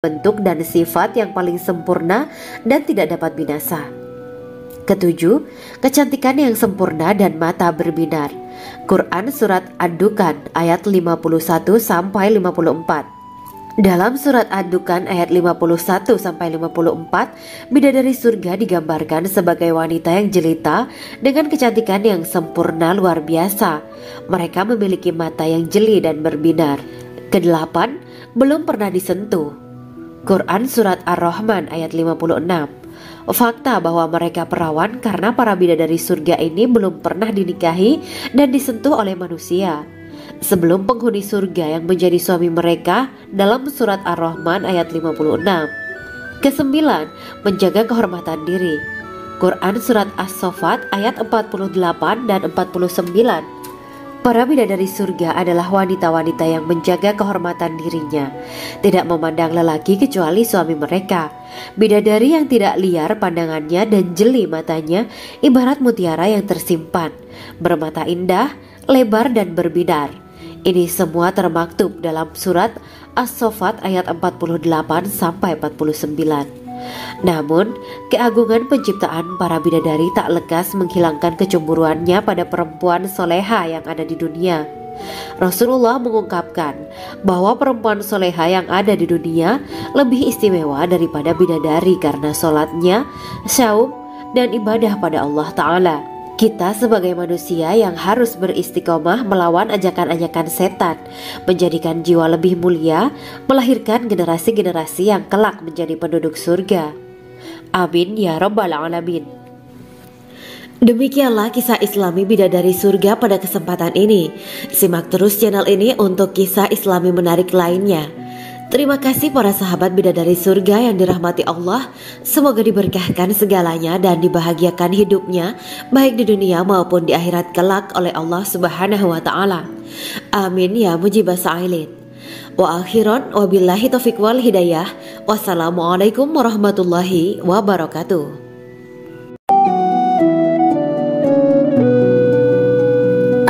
bentuk dan sifat yang paling sempurna dan tidak dapat binasa. Ketujuh, kecantikan yang sempurna dan mata berbinar. Quran Surat Ad-Dukhan ayat 51 sampai 54. Dalam surat Ad-Dukhan ayat 51 sampai 54, bidadari surga digambarkan sebagai wanita yang jelita dengan kecantikan yang sempurna luar biasa. Mereka memiliki mata yang jeli dan berbinar. Kedelapan, belum pernah disentuh. Quran Surat Ar-Rahman ayat 56. Fakta bahwa mereka perawan karena para bidadari surga ini belum pernah dinikahi dan disentuh oleh manusia sebelum penghuni surga yang menjadi suami mereka dalam surat Ar-Rahman ayat 56. Kesembilan, menjaga kehormatan diri. Quran Surat As-Saffat ayat 48 dan 49. Para bidadari surga adalah wanita-wanita yang menjaga kehormatan dirinya, tidak memandang lelaki kecuali suami mereka. Bidadari yang tidak liar pandangannya dan jeli matanya ibarat mutiara yang tersimpan, bermata indah, lebar dan berbinar. Ini semua termaktub dalam surat As-Saffat ayat 48 sampai 49. Namun, keagungan penciptaan para bidadari tak lekas menghilangkan kecemburuannya pada perempuan soleha yang ada di dunia. Rasulullah mengungkapkan bahwa perempuan soleha yang ada di dunia lebih istimewa daripada bidadari karena sholatnya, syaum, dan ibadah pada Allah Ta'ala. Kita sebagai manusia yang harus beristiqomah melawan ajakan-ajakan setan, menjadikan jiwa lebih mulia, melahirkan generasi-generasi yang kelak menjadi penduduk surga. Amin ya Rabbal Alamin. Demikianlah kisah Islami bidadari surga pada kesempatan ini. Simak terus channel ini untuk kisah Islami menarik lainnya. Terima kasih para sahabat bidadari surga yang dirahmati Allah. Semoga diberkahkan segalanya dan dibahagiakan hidupnya baik di dunia maupun di akhirat kelak oleh Allah Subhanahu wa Ta'ala. Amin ya mujibah sa'ilin. Wa akhiran wabillahi taufiq wal hidayah. Wassalamualaikum warahmatullahi wabarakatuh.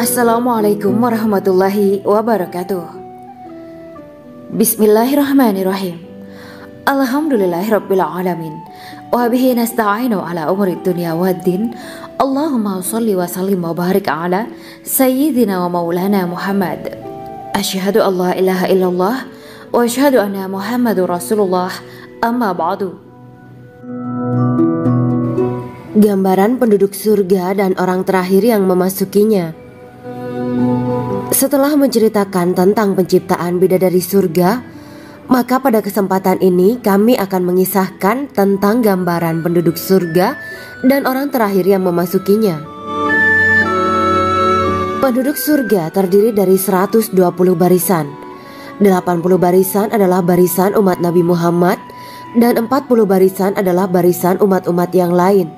Assalamualaikum warahmatullahi wabarakatuh. Bismillahirrahmanirrahim. Alhamdulillahirabbil alamin. Wa bihi nasta'inu ala umuri dunya waddin. Allahumma shalli wa sallim wa barik ala sayyidina wa maulana Muhammad. Asyhadu an la ilaha illallah wa asyhadu anna Muhammadur Rasulullah. Amma ba'du. Gambaran penduduk surga dan orang terakhir yang memasukinya. Setelah menceritakan tentang penciptaan bidadari surga, maka pada kesempatan ini kami akan mengisahkan tentang gambaran penduduk surga dan orang terakhir yang memasukinya. Penduduk surga terdiri dari 120 barisan. 80 barisan adalah barisan umat Nabi Muhammad dan 40 barisan adalah barisan umat-umat yang lain.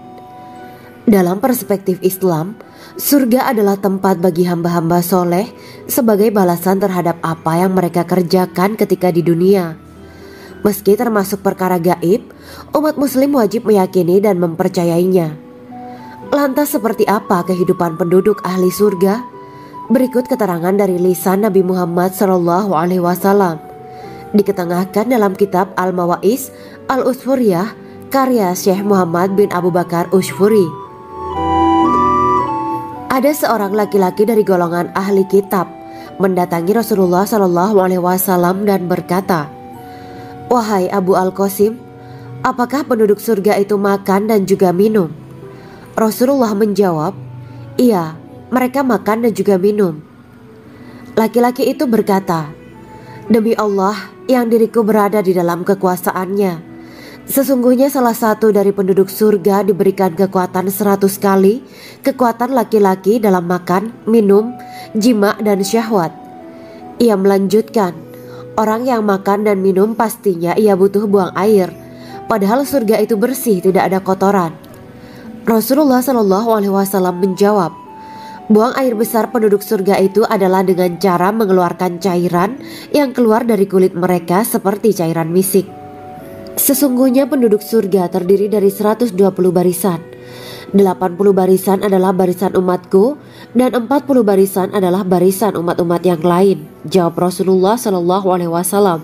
Dalam perspektif Islam, surga adalah tempat bagi hamba-hamba soleh sebagai balasan terhadap apa yang mereka kerjakan ketika di dunia. Meski termasuk perkara gaib, umat muslim wajib meyakini dan mempercayainya. Lantas seperti apa kehidupan penduduk ahli surga? Berikut keterangan dari lisan Nabi Muhammad SAW. Diketengahkan dalam kitab Al-Mawaiz Al-Usfuriyah karya Syekh Muhammad bin Abu Bakar Usfuri. Ada seorang laki-laki dari golongan ahli kitab mendatangi Rasulullah SAW dan berkata, "Wahai Abu Al-Qasim, apakah penduduk surga itu makan dan juga minum?" Rasulullah menjawab, "Iya, mereka makan dan juga minum." Laki-laki itu berkata, "Demi Allah yang diriku berada di dalam kekuasaannya, sesungguhnya salah satu dari penduduk surga diberikan kekuatan 100 kali kekuatan laki-laki dalam makan, minum, jima, dan syahwat." Ia melanjutkan, "Orang yang makan dan minum pastinya ia butuh buang air, padahal surga itu bersih, tidak ada kotoran." Rasulullah SAW menjawab, "Buang air besar penduduk surga itu adalah dengan cara mengeluarkan cairan yang keluar dari kulit mereka seperti cairan misik." Sesungguhnya penduduk surga terdiri dari 120 barisan. 80 barisan adalah barisan umatku dan 40 barisan adalah barisan umat-umat yang lain, jawab Rasulullah SAW.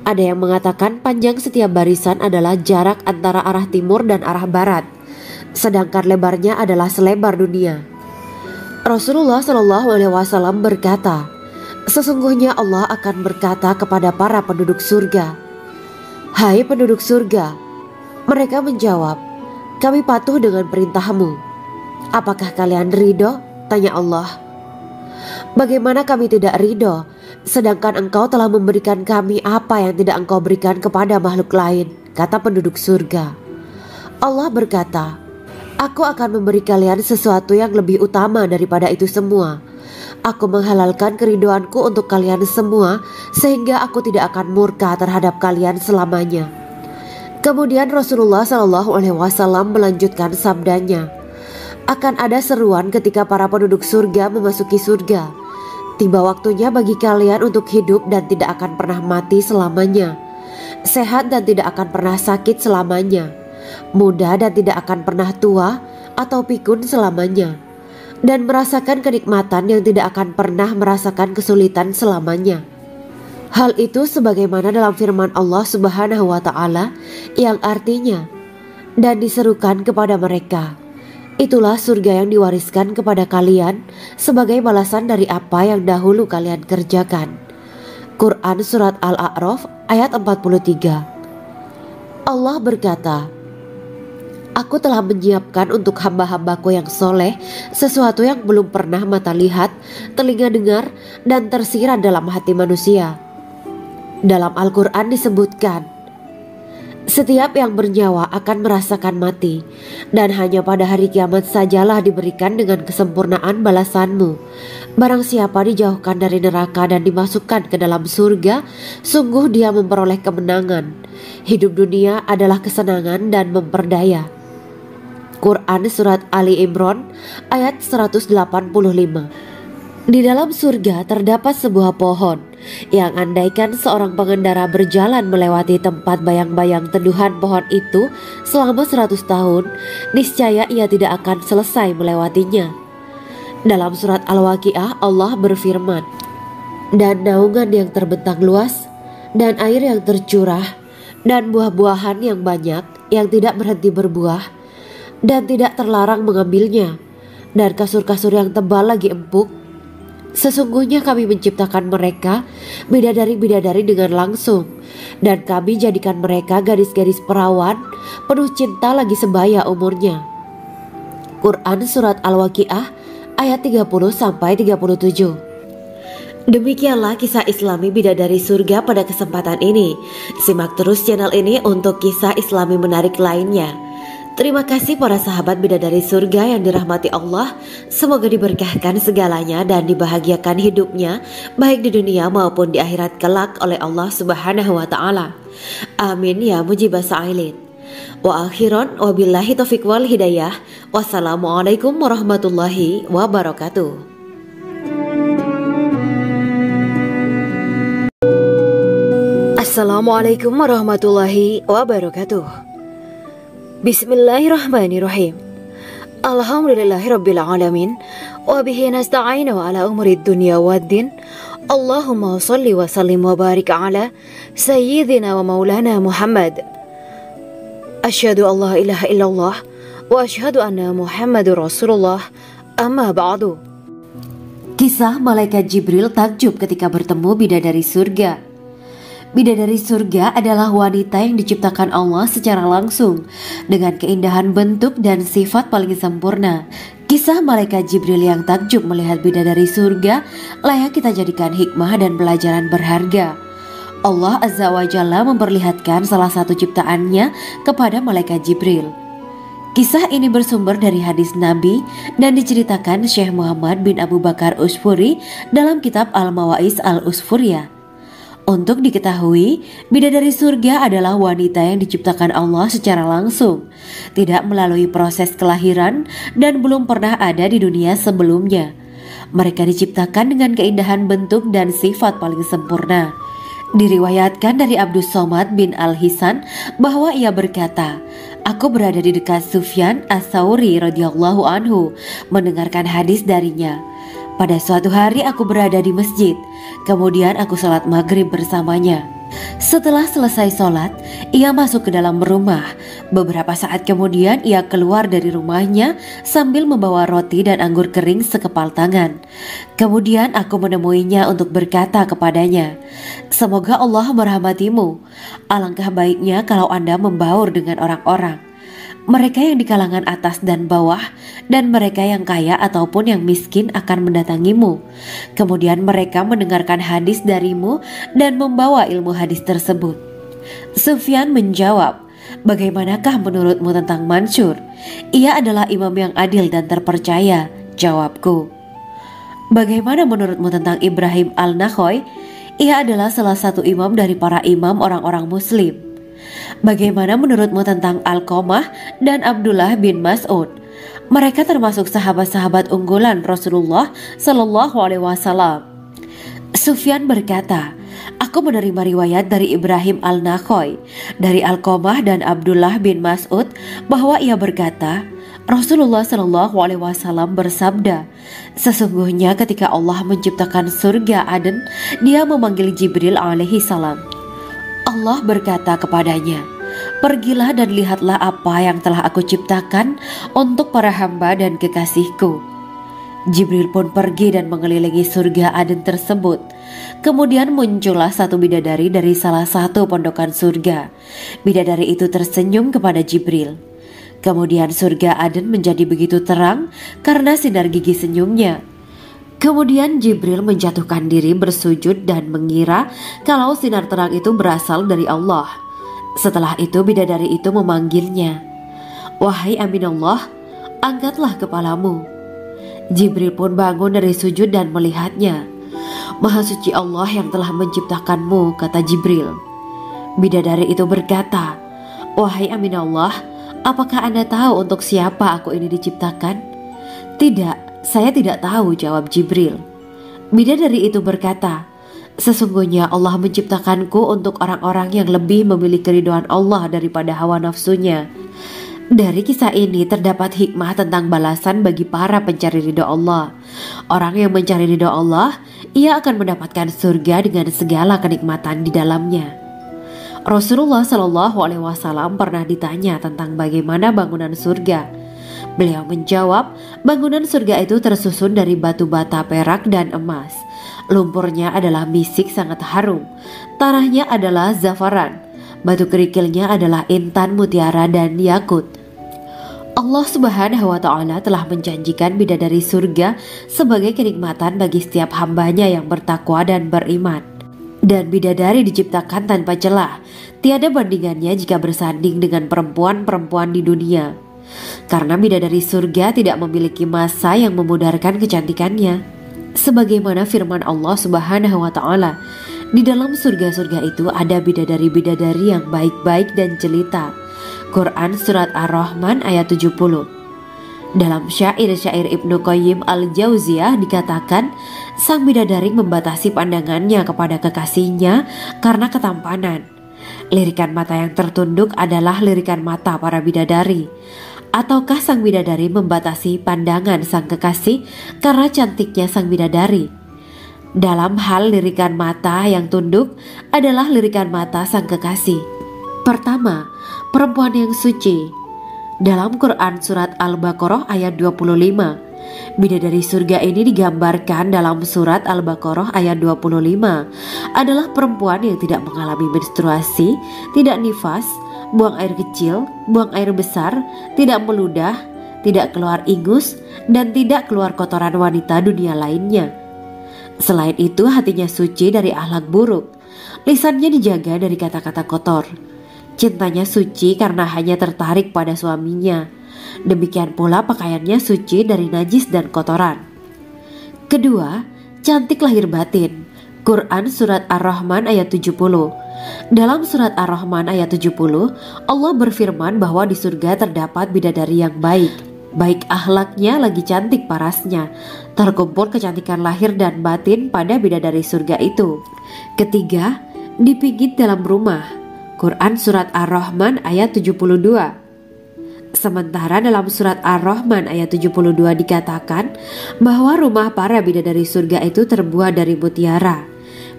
Ada yang mengatakan panjang setiap barisan adalah jarak antara arah timur dan arah barat, sedangkan lebarnya adalah selebar dunia. Rasulullah SAW berkata, sesungguhnya Allah akan berkata kepada para penduduk surga, "Hai penduduk surga." Mereka menjawab, "Kami patuh dengan perintahmu." "Apakah kalian ridho?" tanya Allah. "Bagaimana kami tidak ridho, sedangkan engkau telah memberikan kami apa yang tidak engkau berikan kepada makhluk lain," kata penduduk surga. Allah berkata, "Aku akan memberi kalian sesuatu yang lebih utama daripada itu semua. Aku menghalalkan keridoanku untuk kalian semua, sehingga aku tidak akan murka terhadap kalian selamanya." Kemudian Rasulullah SAW melanjutkan sabdanya, "Akan ada seruan ketika para penduduk surga memasuki surga. Tiba waktunya bagi kalian untuk hidup dan tidak akan pernah mati selamanya, sehat dan tidak akan pernah sakit selamanya, muda dan tidak akan pernah tua atau pikun selamanya, dan merasakan kenikmatan yang tidak akan pernah merasakan kesulitan selamanya." Hal itu sebagaimana dalam firman Allah Subhanahu wa Ta'ala yang artinya, "Dan diserukan kepada mereka, itulah surga yang diwariskan kepada kalian sebagai balasan dari apa yang dahulu kalian kerjakan." Quran Surat Al-A'raf ayat 43. Allah berkata, "Aku telah menyiapkan untuk hamba-hambaku yang soleh sesuatu yang belum pernah mata lihat, telinga dengar, dan tersirat dalam hati manusia." Dalam Al-Quran disebutkan, setiap yang bernyawa akan merasakan mati, dan hanya pada hari kiamat sajalah diberikan dengan kesempurnaan balasanmu. Barang siapa dijauhkan dari neraka dan dimasukkan ke dalam surga, sungguh dia memperoleh kemenangan. Hidup dunia adalah kesenangan dan memperdaya. Quran Surat Ali Imran ayat 185. Di dalam surga terdapat sebuah pohon yang andaikan seorang pengendara berjalan melewati tempat bayang-bayang teduhan pohon itu selama 100 tahun, niscaya ia tidak akan selesai melewatinya. Dalam surat Al-Waqiah Allah berfirman, "Dan naungan yang terbentang luas, dan air yang tercurah, dan buah-buahan yang banyak yang tidak berhenti berbuah, dan tidak terlarang mengambilnya, dan kasur-kasur yang tebal lagi empuk. Sesungguhnya kami menciptakan mereka bidadari-bidadari dengan langsung, dan kami jadikan mereka gadis-gadis perawan penuh cinta lagi sebaya umurnya." Quran Surat Al-Waqiah ayat 30-37. Demikianlah kisah Islami bidadari surga pada kesempatan ini. Simak terus channel ini untuk kisah Islami menarik lainnya. Terima kasih para sahabat bidadari surga yang dirahmati Allah. Semoga diberkahkan segalanya dan dibahagiakan hidupnya, baik di dunia maupun di akhirat kelak oleh Allah Subhanahu wa Ta'ala. Amin ya mujibah sa'ilin. Wa akhiran wabillahi taufiq wal hidayah. Wassalamualaikum warahmatullahi wabarakatuh. Assalamualaikum warahmatullahi wabarakatuh. Bismillahirrahmanirrahim. Alhamdulillahirabbil alamin wa bihi nasta'inu ala umuri dunya waddin. Allahumma shalli wa sallim wa barik ala sayyidina wa maulana Muhammad. Asyhadu an la ilaha illallah wa asyhadu anna Muhammadur Rasulullah. Amma ba'du. Kisah malaikat Jibril takjub ketika bertemu bidadari surga. Bidadari surga adalah wanita yang diciptakan Allah secara langsung dengan keindahan bentuk dan sifat paling sempurna. Kisah malaikat Jibril yang takjub melihat bidadari surga layak kita jadikan hikmah dan pelajaran berharga. Allah Azza wa Jalla memperlihatkan salah satu ciptaannya kepada malaikat Jibril. Kisah ini bersumber dari hadis Nabi dan diceritakan Syekh Muhammad bin Abu Bakar Usfuri dalam kitab Al-Mawaiz Al-Usfuriyah. Untuk diketahui, bidadari surga adalah wanita yang diciptakan Allah secara langsung, tidak melalui proses kelahiran dan belum pernah ada di dunia sebelumnya. Mereka diciptakan dengan keindahan bentuk dan sifat paling sempurna. Diriwayatkan dari Abdus Somad bin Al-Hisan bahwa ia berkata, "Aku berada di dekat Sufyan As-Sauri radhiyallahu anhu mendengarkan hadis darinya. Pada suatu hari aku berada di masjid, kemudian aku sholat maghrib bersamanya. Setelah selesai sholat, ia masuk ke dalam rumah. Beberapa saat kemudian ia keluar dari rumahnya sambil membawa roti dan anggur kering sekepal tangan. Kemudian aku menemuinya untuk berkata kepadanya, "Semoga Allah merahmatimu. Alangkah baiknya kalau Anda membaur dengan orang-orang. Mereka yang di kalangan atas dan bawah, dan mereka yang kaya ataupun yang miskin akan mendatangimu. Kemudian mereka mendengarkan hadis darimu dan membawa ilmu hadis tersebut." Sufyan menjawab, "Bagaimanakah menurutmu tentang Mansur? Ia adalah imam yang adil dan terpercaya." Jawabku, "Bagaimana menurutmu tentang Ibrahim al-Nakhoy? Ia adalah salah satu imam dari para imam orang-orang muslim." "Bagaimana menurutmu tentang Alqamah dan Abdullah bin Mas'ud? Mereka termasuk sahabat-sahabat unggulan Rasulullah Shallallahu Alaihi Wasallam." Sufyan berkata, "Aku menerima riwayat dari Ibrahim al-Nakhoy, dari Alqamah dan Abdullah bin Mas'ud bahwa ia berkata, Rasulullah Shallallahu Alaihi Wasallam bersabda, sesungguhnya ketika Allah menciptakan surga Aden, Dia memanggil Jibril alaihi salam. Allah berkata kepadanya, pergilah dan lihatlah apa yang telah aku ciptakan untuk para hamba dan kekasihku. Jibril pun pergi dan mengelilingi surga Aden tersebut. Kemudian muncullah satu bidadari dari salah satu pondokan surga. Bidadari itu tersenyum kepada Jibril. Kemudian surga Aden menjadi begitu terang karena sinar gigi senyumnya. Kemudian Jibril menjatuhkan diri bersujud dan mengira kalau sinar terang itu berasal dari Allah. Setelah itu bidadari itu memanggilnya, "Wahai Aminullah, angkatlah kepalamu." Jibril pun bangun dari sujud dan melihatnya. "Maha suci Allah yang telah menciptakanmu," kata Jibril. Bidadari itu berkata, "Wahai Aminullah, apakah Anda tahu untuk siapa aku ini diciptakan?" "Tidak, saya tidak tahu," jawab Jibril. Bidadari itu berkata, "Sesungguhnya Allah menciptakanku untuk orang-orang yang lebih memilih keridhaan Allah daripada hawa nafsunya." Dari kisah ini terdapat hikmah tentang balasan bagi para pencari ridho Allah. Orang yang mencari ridho Allah, ia akan mendapatkan surga dengan segala kenikmatan di dalamnya. Rasulullah Shallallahu Alaihi Wasallam pernah ditanya tentang bagaimana bangunan surga. Beliau menjawab, bangunan surga itu tersusun dari batu bata, perak, dan emas. Lumpurnya adalah misik sangat harum. Tanahnya adalah zafaran. Batu kerikilnya adalah intan, mutiara, dan yakut. Allah Subhanahu wa Ta'ala telah menjanjikan bidadari surga sebagai kenikmatan bagi setiap hambanya yang bertakwa dan beriman. Dan bidadari diciptakan tanpa celah. Tiada bandingannya jika bersanding dengan perempuan-perempuan di dunia. Karena bidadari surga tidak memiliki masa yang memudarkan kecantikannya. Sebagaimana firman Allah Subhanahu wa Ta'ala, di dalam surga-surga itu ada bidadari-bidadari yang baik-baik dan jelita. Quran Surat Ar-Rahman ayat 70. Dalam syair-syair Ibnu Qayyim al-Jauziyah dikatakan, sang bidadari membatasi pandangannya kepada kekasihnya karena ketampanan. Lirikan mata yang tertunduk adalah lirikan mata para bidadari. Ataukah sang bidadari membatasi pandangan sang kekasih karena cantiknya sang bidadari? Dalam hal lirikan mata yang tunduk adalah lirikan mata sang kekasih. Pertama, perempuan yang suci. Dalam Quran Surat Al-Baqarah ayat 25, bidadari surga ini digambarkan dalam Surat Al-Baqarah ayat 25 adalah perempuan yang tidak mengalami menstruasi, tidak nifas, buang air kecil, buang air besar, tidak meludah, tidak keluar ingus, dan tidak keluar kotoran wanita dunia lainnya. Selain itu hatinya suci dari akhlak buruk, lisannya dijaga dari kata-kata kotor. Cintanya suci karena hanya tertarik pada suaminya. Demikian pula pakaiannya suci dari najis dan kotoran. Kedua, cantik lahir batin. Quran Surat Ar-Rahman ayat 70. Dalam Surat Ar-Rahman ayat 70, Allah berfirman bahwa di surga terdapat bidadari yang baik. Baik akhlaknya lagi cantik parasnya. Terkumpul kecantikan lahir dan batin pada bidadari surga itu. Ketiga, dipijit dalam rumah. Quran Surat Ar-Rahman ayat 72. Sementara dalam Surat Ar-Rahman ayat 72 dikatakan bahwa rumah para bidadari surga itu terbuat dari mutiara.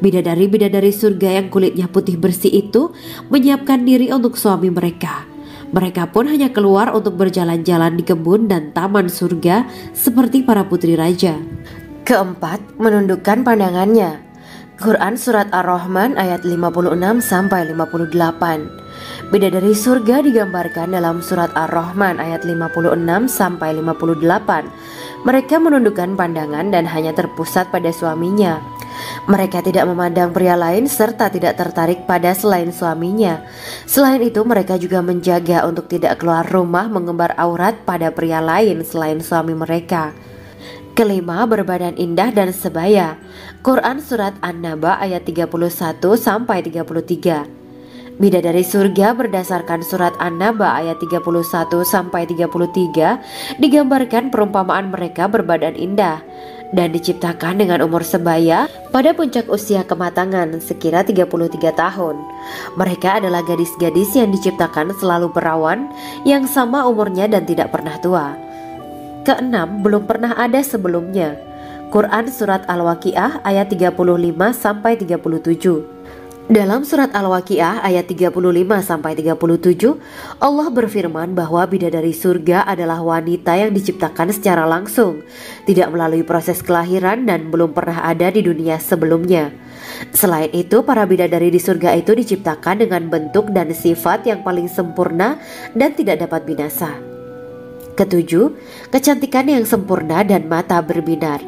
Bidadari-bidadari surga yang kulitnya putih bersih itu menyiapkan diri untuk suami mereka. Mereka pun hanya keluar untuk berjalan-jalan di kebun dan taman surga seperti para putri raja. Keempat, menundukkan pandangannya. Quran Surat Ar-Rahman ayat 56-58. Bidadari surga digambarkan dalam Surat Ar-Rahman ayat 56-58. Mereka menundukkan pandangan dan hanya terpusat pada suaminya. Mereka tidak memandang pria lain serta tidak tertarik pada selain suaminya. Selain itu, mereka juga menjaga untuk tidak keluar rumah mengembar aurat pada pria lain selain suami mereka. Kelima, berbadan indah dan sebaya. Quran Surat An-Naba ayat 31-33. Bidadari surga berdasarkan Surat An-Naba ayat 31-33 digambarkan perumpamaan mereka berbadan indah dan diciptakan dengan umur sebaya pada puncak usia kematangan sekira 33 tahun. Mereka adalah gadis-gadis yang diciptakan selalu perawan, yang sama umurnya dan tidak pernah tua. Keenam, belum pernah ada sebelumnya. Quran Surat Al-Waqiah ayat 35-37. Dalam Surat Al-Waqiah ayat 35-37, Allah berfirman bahwa bidadari surga adalah wanita yang diciptakan secara langsung, tidak melalui proses kelahiran dan belum pernah ada di dunia sebelumnya. Selain itu, para bidadari di surga itu diciptakan dengan bentuk dan sifat yang paling sempurna dan tidak dapat binasa. Ketujuh, kecantikan yang sempurna dan mata berbinar.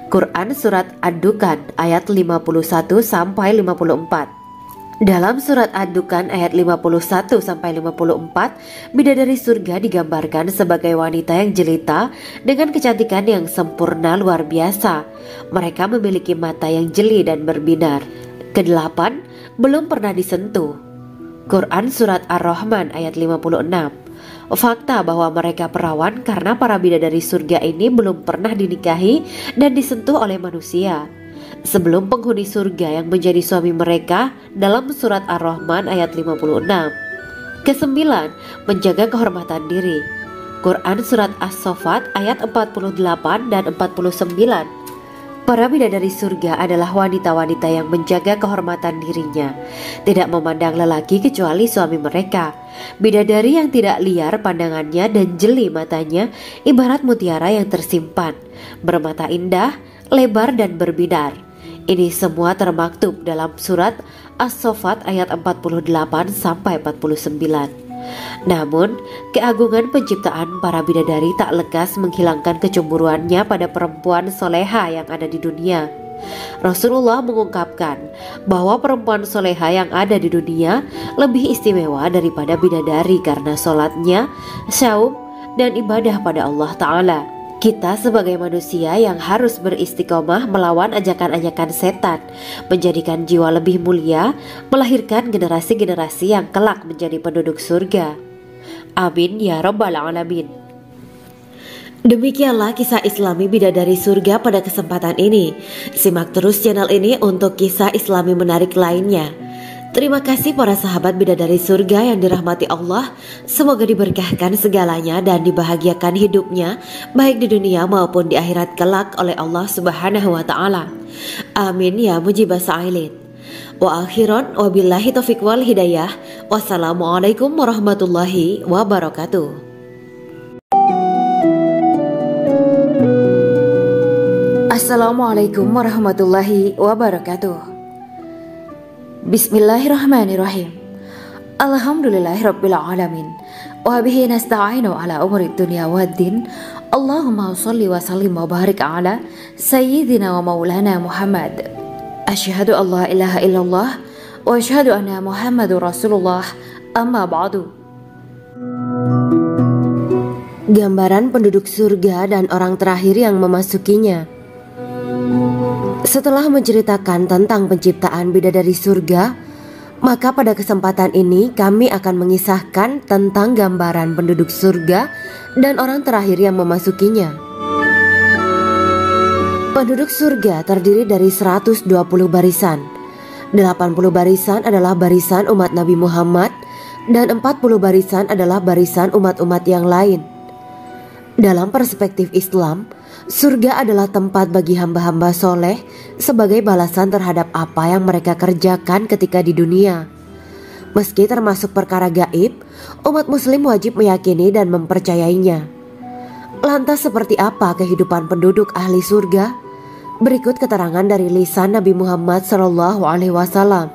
Quran Surat Ad-Dukhan ayat 51-54. Dalam Surat Ad-Dukhan ayat 51-54, bidadari surga digambarkan sebagai wanita yang jelita dengan kecantikan yang sempurna luar biasa. Mereka memiliki mata yang jeli dan berbinar. Kedelapan, belum pernah disentuh. Quran Surat Ar-Rahman ayat 56. Fakta bahwa mereka perawan karena para bidadari surga ini belum pernah dinikahi dan disentuh oleh manusia sebelum penghuni surga yang menjadi suami mereka dalam Surat Ar-Rahman ayat 56. Kesembilan, menjaga kehormatan diri. Quran Surat As-Saffat ayat 48 dan 49. Para bidadari surga adalah wanita-wanita yang menjaga kehormatan dirinya, tidak memandang lelaki kecuali suami mereka. Bidadari yang tidak liar pandangannya dan jeli matanya ibarat mutiara yang tersimpan, bermata indah, lebar dan berbinar. Ini semua termaktub dalam Surat As-Saffat ayat 48-49. Namun, keagungan penciptaan para bidadari tak lekas menghilangkan kecemburuannya pada perempuan soleha yang ada di dunia. Rasulullah mengungkapkan bahwa perempuan soleha yang ada di dunia lebih istimewa daripada bidadari karena sholatnya, syaum, dan ibadah pada Allah Ta'ala. Kita sebagai manusia yang harus beristiqomah melawan ajakan-ajakan setan, menjadikan jiwa lebih mulia, melahirkan generasi-generasi yang kelak menjadi penduduk surga. Amin ya Rabbal Alamin. Demikianlah kisah Islami bidadari surga pada kesempatan ini. Simak terus channel ini untuk kisah Islami menarik lainnya. Terima kasih para sahabat bidadari surga yang dirahmati Allah. Semoga diberkahkan segalanya dan dibahagiakan hidupnya baik di dunia maupun di akhirat kelak oleh Allah Subhanahu wa Ta'ala. Amin ya mujibah sa'ilin. Wa akhiran wabillahi taufiq wal hidayah. Wassalamualaikum warahmatullahi wabarakatuh. Assalamualaikum warahmatullahi wabarakatuh. Bismillahirrahmanirrahim. Alhamdulillahirabbil alamin. Wa bihi nasta'inu ala umuri dunya waddin. Allahumma shalli wa sallim wa barik ala sayyidina wa maulana Muhammad. Asyhadu an la ilaha illallah wa asyhadu anna Muhammadur Rasulullah. Amma ba'du. Gambaran penduduk surga dan orang terakhir yang memasukinya. Setelah menceritakan tentang penciptaan bidadari surga, maka pada kesempatan ini kami akan mengisahkan tentang gambaran penduduk surga dan orang terakhir yang memasukinya. Penduduk surga terdiri dari 120 barisan. 80 barisan adalah barisan umat Nabi Muhammad dan 40 barisan adalah barisan umat-umat yang lain. Dalam perspektif Islam, Surga adalah tempat bagi hamba-hamba soleh sebagai balasan terhadap apa yang mereka kerjakan ketika di dunia. Meski termasuk perkara gaib, umat muslim wajib meyakini dan mempercayainya. Lantas seperti apa kehidupan penduduk ahli surga? Berikut keterangan dari lisan Nabi Muhammad SAW,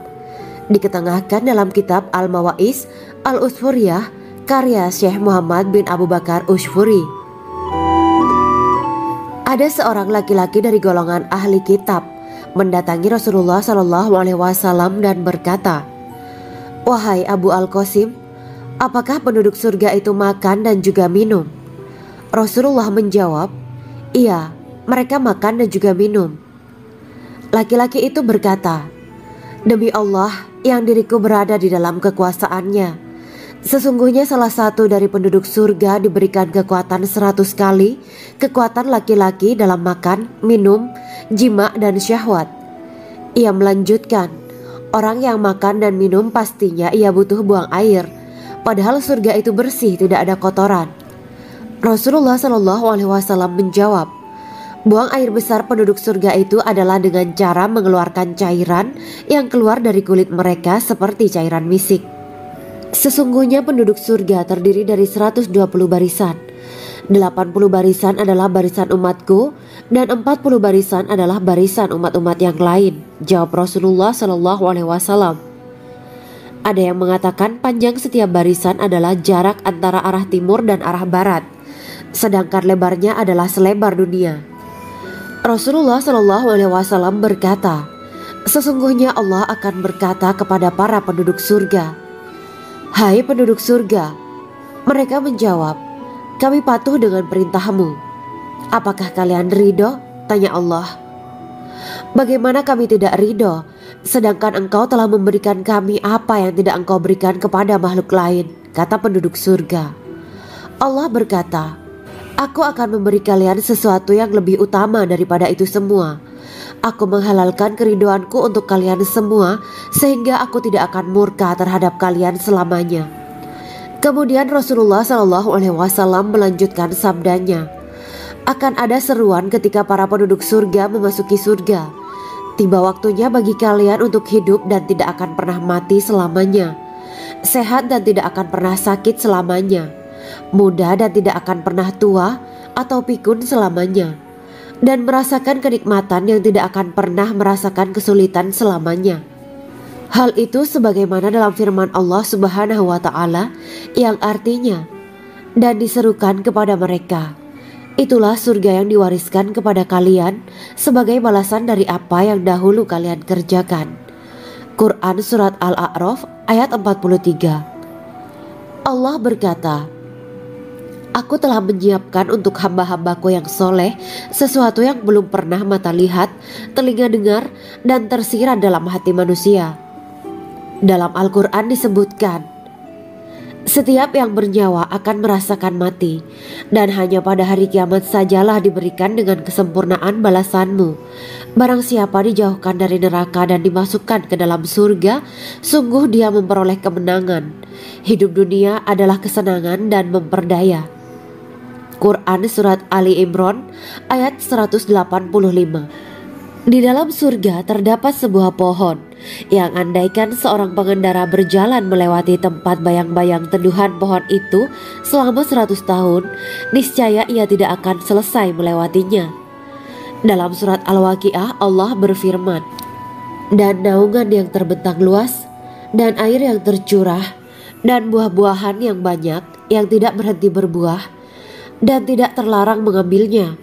diketengahkan dalam kitab Al-Mawaiz Al-Usfuriyah karya Syekh Muhammad bin Abu Bakar Usfuri. Ada seorang laki-laki dari golongan ahli kitab mendatangi Rasulullah SAW dan berkata, "Wahai Abu Al-Qasim, apakah penduduk surga itu makan dan juga minum?" Rasulullah menjawab, "Iya, mereka makan dan juga minum." Laki-laki itu berkata, "Demi Allah yang diriku berada di dalam kekuasaannya, sesungguhnya salah satu dari penduduk surga diberikan kekuatan 100 kali kekuatan laki-laki dalam makan, minum, jima, dan syahwat." Ia melanjutkan, "Orang yang makan dan minum pastinya ia butuh buang air, padahal surga itu bersih, tidak ada kotoran." Rasulullah SAW menjawab, "Buang air besar penduduk surga itu adalah dengan cara mengeluarkan cairan yang keluar dari kulit mereka seperti cairan misik. Sesungguhnya penduduk surga terdiri dari 120 barisan. 80 barisan adalah barisan umatku dan 40 barisan adalah barisan umat-umat yang lain," jawab Rasulullah SAW. Ada yang mengatakan panjang setiap barisan adalah jarak antara arah timur dan arah barat, sedangkan lebarnya adalah selebar dunia. Rasulullah SAW berkata, "Sesungguhnya Allah akan berkata kepada para penduduk surga, 'Hai penduduk surga,' mereka menjawab, 'Kami patuh dengan perintahmu.' 'Apakah kalian ridho?' tanya Allah. 'Bagaimana kami tidak ridho, sedangkan engkau telah memberikan kami apa yang tidak engkau berikan kepada makhluk lain,' kata penduduk surga. Allah berkata, 'Aku akan memberi kalian sesuatu yang lebih utama daripada itu semua. Aku menghalalkan keridoanku untuk kalian semua sehingga aku tidak akan murka terhadap kalian selamanya.'" Kemudian Rasulullah SAW melanjutkan sabdanya, "Akan ada seruan ketika para penduduk surga memasuki surga. Tiba waktunya bagi kalian untuk hidup dan tidak akan pernah mati selamanya, sehat dan tidak akan pernah sakit selamanya, muda dan tidak akan pernah tua atau pikun selamanya, dan merasakan kenikmatan yang tidak akan pernah merasakan kesulitan selamanya." Hal itu sebagaimana dalam firman Allah Subhanahu wa Ta'ala yang artinya, "Dan diserukan kepada mereka, itulah surga yang diwariskan kepada kalian sebagai balasan dari apa yang dahulu kalian kerjakan." Quran Surat Al-A'raf ayat 43. Allah berkata, "Aku telah menyiapkan untuk hamba-hambaku yang soleh sesuatu yang belum pernah mata lihat, telinga dengar, dan tersirat dalam hati manusia." Dalam Al-Quran disebutkan, "Setiap yang bernyawa akan merasakan mati, dan hanya pada hari kiamat sajalah diberikan dengan kesempurnaan balasanmu. Barang siapa dijauhkan dari neraka dan dimasukkan ke dalam surga, sungguh dia memperoleh kemenangan. Hidup dunia adalah kesenangan dan memperdaya." Quran Surat Ali Imran ayat 185. Di dalam surga terdapat sebuah pohon yang andaikan seorang pengendara berjalan melewati tempat bayang-bayang teduhan pohon itu selama 100 tahun, niscaya ia tidak akan selesai melewatinya. Dalam surat Al-Waqiah Allah berfirman, "Dan naungan yang terbentang luas, dan air yang tercurah, dan buah-buahan yang banyak yang tidak berhenti berbuah, dan tidak terlarang mengambilnya,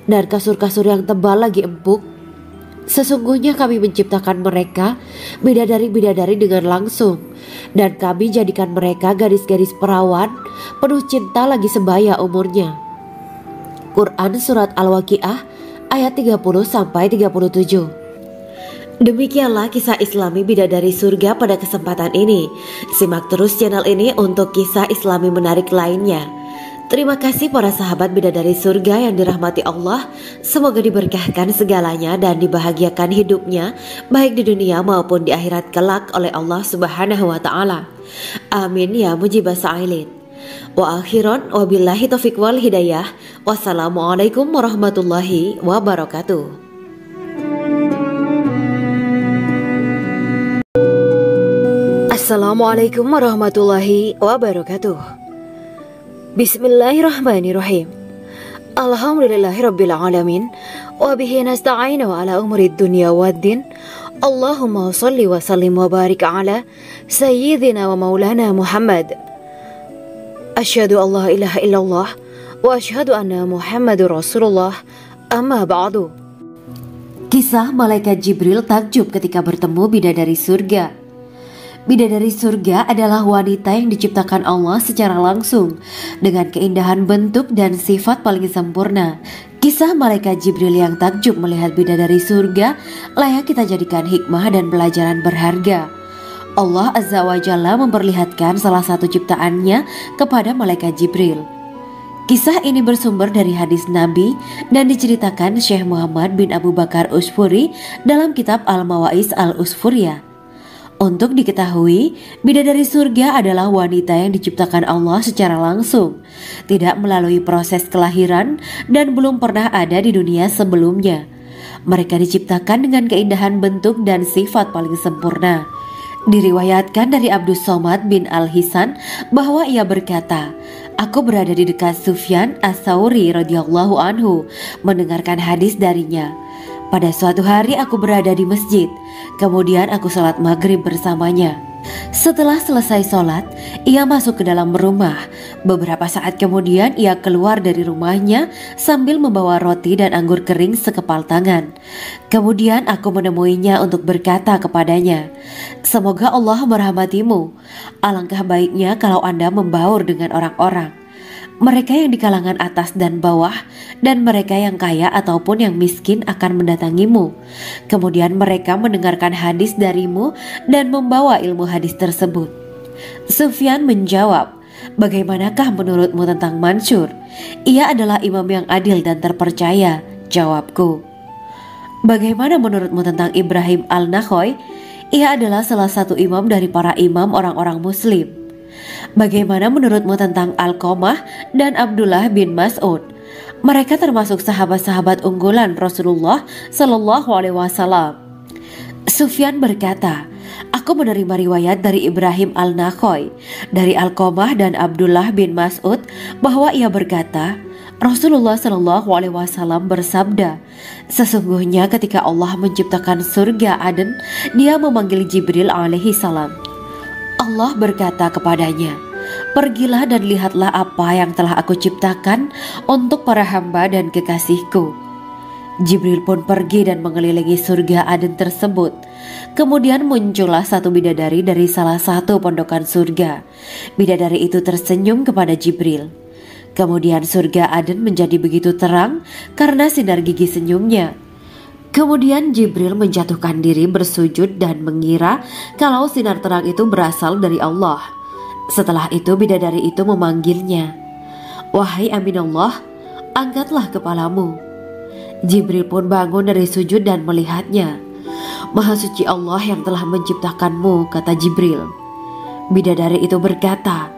dan kasur-kasur yang tebal lagi empuk. Sesungguhnya kami menciptakan mereka bidadari-bidadari dengan langsung, dan kami jadikan mereka gadis-gadis perawan penuh cinta lagi sebaya umurnya." Quran Surat Al-Waqiah ayat 30-37. Demikianlah kisah Islami bidadari surga pada kesempatan ini. Simak terus channel ini untuk kisah Islami menarik lainnya. Terima kasih para sahabat bidadari surga yang dirahmati Allah. Semoga diberkahkan segalanya dan dibahagiakan hidupnya baik di dunia maupun di akhirat kelak oleh Allah Subhanahu wa Ta'ala. Amin ya mujibah sa'ilin. Wa akhiran wabillahi taufiq wal hidayah. Wassalamualaikum warahmatullahi wabarakatuh. Assalamualaikum warahmatullahi wabarakatuh. Bismillahirrahmanirrahim. Alhamdulillahirabbil alamin wa bihi nasta'inu ala umurid dunya waddin. Allahumma shalli wa sallim wa barik ala sayyidina wa maulana Muhammad. Asyhadu an la ilaha illallah wa asyhadu anna Muhammadur Rasulullah. Amma ba'du. Kisah malaikat Jibril takjub ketika bertemu bidadari surga. Bidadari surga adalah wanita yang diciptakan Allah secara langsung dengan keindahan bentuk dan sifat paling sempurna. Kisah malaikat Jibril yang takjub melihat bidadari surga layak kita jadikan hikmah dan pelajaran berharga. Allah Azza wa Jalla memperlihatkan salah satu ciptaannya kepada malaikat Jibril. Kisah ini bersumber dari hadis Nabi dan diceritakan Syekh Muhammad bin Abu Bakar Usfuri dalam kitab Al-Mawaiz Al-Usfuriyah. Untuk diketahui, bidadari surga adalah wanita yang diciptakan Allah secara langsung, tidak melalui proses kelahiran dan belum pernah ada di dunia sebelumnya. Mereka diciptakan dengan keindahan bentuk dan sifat paling sempurna. Diriwayatkan dari Abdus Somad bin Al-Hisan bahwa ia berkata, "Aku berada di dekat Sufyan As-Tsauri radhiyallahu anhu mendengarkan hadis darinya. Pada suatu hari aku berada di masjid, kemudian aku sholat maghrib bersamanya. Setelah selesai sholat, ia masuk ke dalam rumah. Beberapa saat kemudian ia keluar dari rumahnya sambil membawa roti dan anggur kering sekepal tangan. Kemudian aku menemuinya untuk berkata kepadanya, 'Semoga Allah merahmatimu. Alangkah baiknya kalau Anda membaur dengan orang-orang. Mereka yang di kalangan atas dan bawah dan mereka yang kaya ataupun yang miskin akan mendatangimu. Kemudian mereka mendengarkan hadis darimu dan membawa ilmu hadis tersebut.' Sufyan menjawab, 'Bagaimanakah menurutmu tentang Mansur? Ia adalah imam yang adil dan terpercaya.' Jawabku. 'Bagaimana menurutmu tentang Ibrahim Al-Nakhoy? Ia adalah salah satu imam dari para imam orang-orang muslim.' 'Bagaimana menurutmu tentang Alqamah dan Abdullah bin Mas'ud? Mereka termasuk sahabat-sahabat unggulan Rasulullah Sallallahu Alaihi Wasallam.' Sufyan berkata, 'Aku menerima riwayat dari Ibrahim Al-Nakhoy, dari Alqamah dan Abdullah bin Mas'ud bahwa ia berkata, Rasulullah Sallallahu Alaihi Wasallam bersabda, sesungguhnya ketika Allah menciptakan surga Aden, Dia memanggil Jibril alaihi salam. Allah berkata kepadanya, pergilah dan lihatlah apa yang telah aku ciptakan untuk para hamba dan kekasihku. Jibril pun pergi dan mengelilingi surga Aden tersebut. Kemudian muncullah satu bidadari dari salah satu pondokan surga. Bidadari itu tersenyum kepada Jibril. Kemudian surga Aden menjadi begitu terang karena sinar gigi senyumnya. Kemudian Jibril menjatuhkan diri bersujud dan mengira kalau sinar terang itu berasal dari Allah. Setelah itu bidadari itu memanggilnya, wahai Aminullah, angkatlah kepalamu. Jibril pun bangun dari sujud dan melihatnya. Maha suci Allah yang telah menciptakanmu, kata Jibril. Bidadari itu berkata,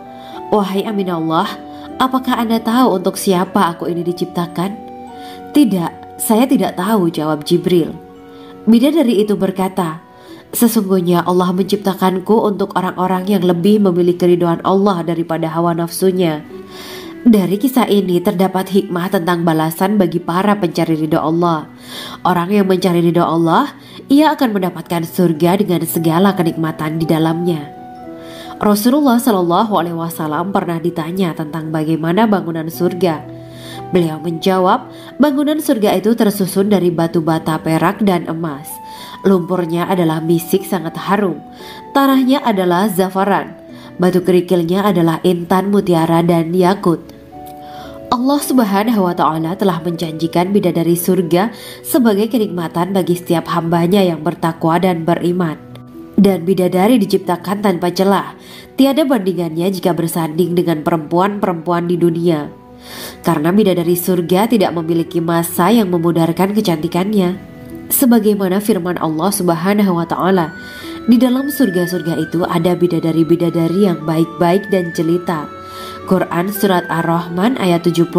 wahai Aminullah, apakah Anda tahu untuk siapa aku ini diciptakan? Tidak. Saya tidak tahu, jawab Jibril. Bidadari itu berkata, sesungguhnya Allah menciptakanku untuk orang-orang yang lebih memilih keridhaan Allah daripada hawa nafsunya. Dari kisah ini terdapat hikmah tentang balasan bagi para pencari ridha Allah. Orang yang mencari ridha Allah, ia akan mendapatkan surga dengan segala kenikmatan di dalamnya. Rasulullah Shallallahu Alaihi Wasallam pernah ditanya tentang bagaimana bangunan surga. Beliau menjawab, bangunan surga itu tersusun dari batu bata, perak, dan emas. Lumpurnya adalah misik sangat harum. Tanahnya adalah zafaran. Batu kerikilnya adalah intan, mutiara, dan yakut. Allah Subhanahu wa Ta'ala telah menjanjikan bidadari surga sebagai kenikmatan bagi setiap hambanya yang bertakwa dan beriman. Dan bidadari diciptakan tanpa celah. Tiada bandingannya jika bersanding dengan perempuan-perempuan di dunia. Karena bidadari surga tidak memiliki masa yang memudarkan kecantikannya. Sebagaimana firman Allah Subhanahu wa Ta'ala, di dalam surga-surga itu ada bidadari-bidadari yang baik-baik dan jelita. Quran Surat Ar-Rahman ayat 70.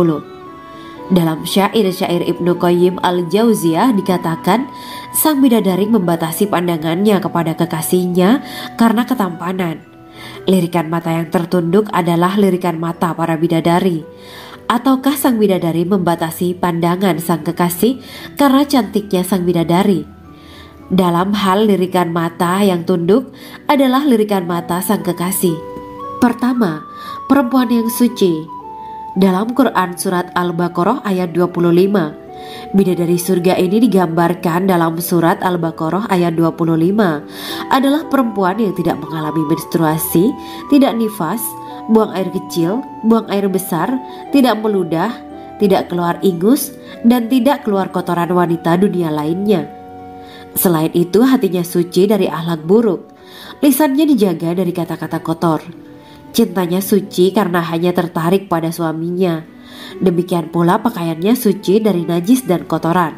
Dalam syair-syair Ibnu Qayyim al-Jauziyah dikatakan, sang bidadari membatasi pandangannya kepada kekasihnya karena ketampanan. Lirikan mata yang tertunduk adalah lirikan mata para bidadari. Ataukah sang bidadari membatasi pandangan sang kekasih karena cantiknya sang bidadari? Dalam hal lirikan mata yang tunduk adalah lirikan mata sang kekasih. Pertama, perempuan yang suci. Dalam Quran Surat Al-Baqarah ayat 25, bidadari surga ini digambarkan dalam Surat Al-Baqarah ayat 25 adalah perempuan yang tidak mengalami menstruasi, tidak nifas, buang air kecil, buang air besar, tidak meludah, tidak keluar ingus, dan tidak keluar kotoran wanita dunia lainnya. Selain itu, hatinya suci dari akhlak buruk, lisannya dijaga dari kata-kata kotor. Cintanya suci karena hanya tertarik pada suaminya. Demikian pula pakaiannya suci dari najis dan kotoran.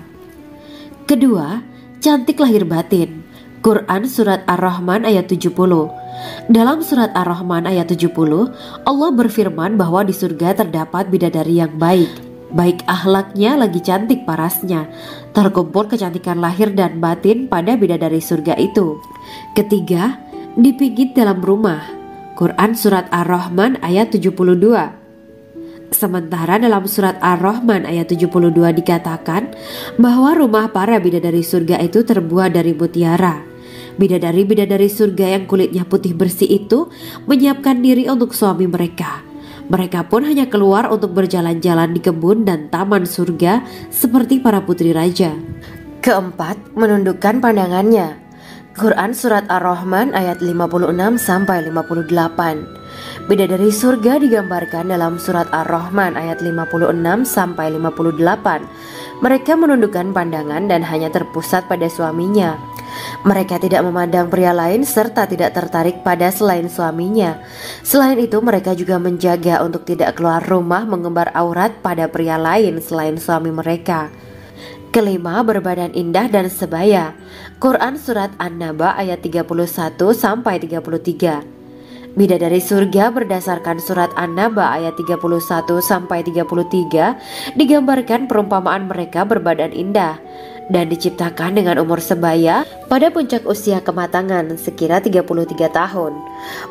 Kedua, cantik lahir batin. Quran Surat Ar-Rahman ayat 70. Dalam Surat Ar-Rahman ayat 70, Allah berfirman bahwa di surga terdapat bidadari yang baik. Baik akhlaknya lagi cantik parasnya. Terkumpul kecantikan lahir dan batin pada bidadari surga itu. Ketiga, dipijit dalam rumah. Quran Surat Ar-Rahman ayat 72. Sementara dalam Surat Ar-Rahman ayat 72 dikatakan bahwa rumah para bidadari surga itu terbuat dari mutiara. Bidadari-bidadari surga yang kulitnya putih bersih itu menyiapkan diri untuk suami mereka. Mereka pun hanya keluar untuk berjalan-jalan di kebun dan taman surga seperti para putri raja. Keempat, menundukkan pandangannya. Quran Surat Ar-Rahman ayat 56-58. Bidadari surga digambarkan dalam Surat Ar-Rahman ayat 56-58. Mereka menundukkan pandangan dan hanya terpusat pada suaminya. Mereka tidak memandang pria lain serta tidak tertarik pada selain suaminya. Selain itu, mereka juga menjaga untuk tidak keluar rumah mengembar aurat pada pria lain selain suami mereka. Kelima, berbadan indah dan sebaya. Quran Surat An-Naba ayat 31-33. Bidadari surga berdasarkan Surat An-Naba ayat 31-33 digambarkan perumpamaan mereka berbadan indah dan diciptakan dengan umur sebaya pada puncak usia kematangan sekira 33 tahun.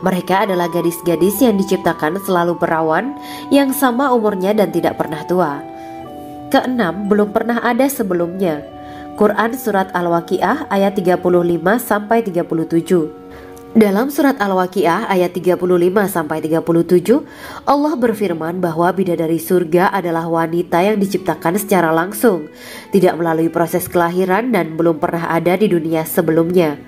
Mereka adalah gadis-gadis yang diciptakan selalu perawan, yang sama umurnya dan tidak pernah tua. Keenam, belum pernah ada sebelumnya. Quran Surat Al-Waqiah ayat 35-37. Dalam Surat Al-Waqiah ayat 35-37, Allah berfirman bahwa bidadari surga adalah wanita yang diciptakan secara langsung, tidak melalui proses kelahiran dan belum pernah ada di dunia sebelumnya.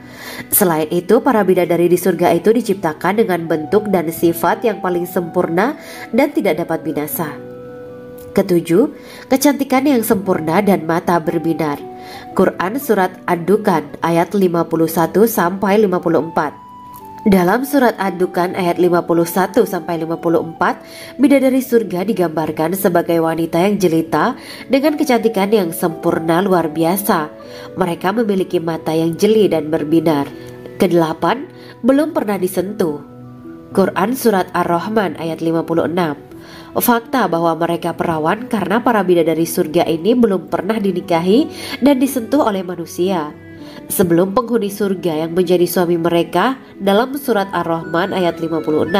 Selain itu, para bidadari di surga itu diciptakan dengan bentuk dan sifat yang paling sempurna dan tidak dapat binasa. Ketujuh, kecantikan yang sempurna dan mata berbinar. Quran Surat Ad-Dukhan ayat 51-54. Dalam Surat Ad-Dukhan ayat 51-54, bidadari surga digambarkan sebagai wanita yang jelita dengan kecantikan yang sempurna luar biasa. Mereka memiliki mata yang jeli dan berbinar. Kedelapan, belum pernah disentuh. Quran Surat Ar-Rahman ayat 56. Fakta bahwa mereka perawan karena para bidadari surga ini belum pernah dinikahi dan disentuh oleh manusia sebelum penghuni surga yang menjadi suami mereka dalam Surat Ar-Rahman ayat 56.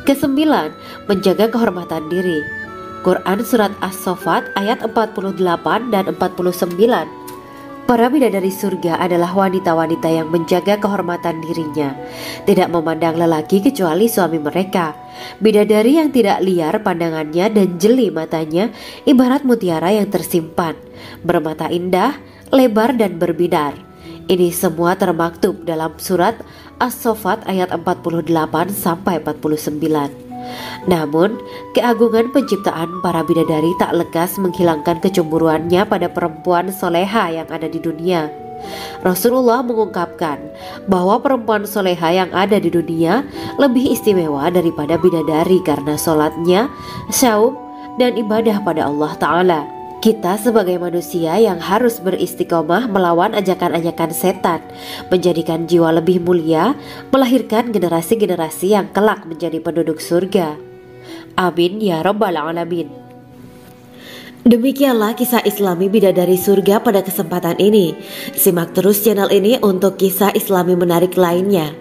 Kesembilan, menjaga kehormatan diri. Quran Surat As-Saffat ayat 48 dan 49. Para bidadari surga adalah wanita-wanita yang menjaga kehormatan dirinya, tidak memandang lelaki kecuali suami mereka. Bidadari yang tidak liar pandangannya dan jeli matanya ibarat mutiara yang tersimpan, bermata indah, lebar dan berbinar. Ini semua termaktub dalam Surat As-Saffat ayat 48-49. Namun, keagungan penciptaan para bidadari tak lekas menghilangkan kecemburuannya pada perempuan soleha yang ada di dunia. Rasulullah mengungkapkan bahwa perempuan soleha yang ada di dunia lebih istimewa daripada bidadari karena sholatnya, syaum, dan ibadah pada Allah Ta'ala. Kita sebagai manusia yang harus beristiqomah melawan ajakan-ajakan setan, menjadikan jiwa lebih mulia, melahirkan generasi-generasi yang kelak menjadi penduduk surga. Amin ya rabbal alamin. Demikianlah kisah Islami Bidadari Surga pada kesempatan ini. Simak terus channel ini untuk kisah Islami menarik lainnya.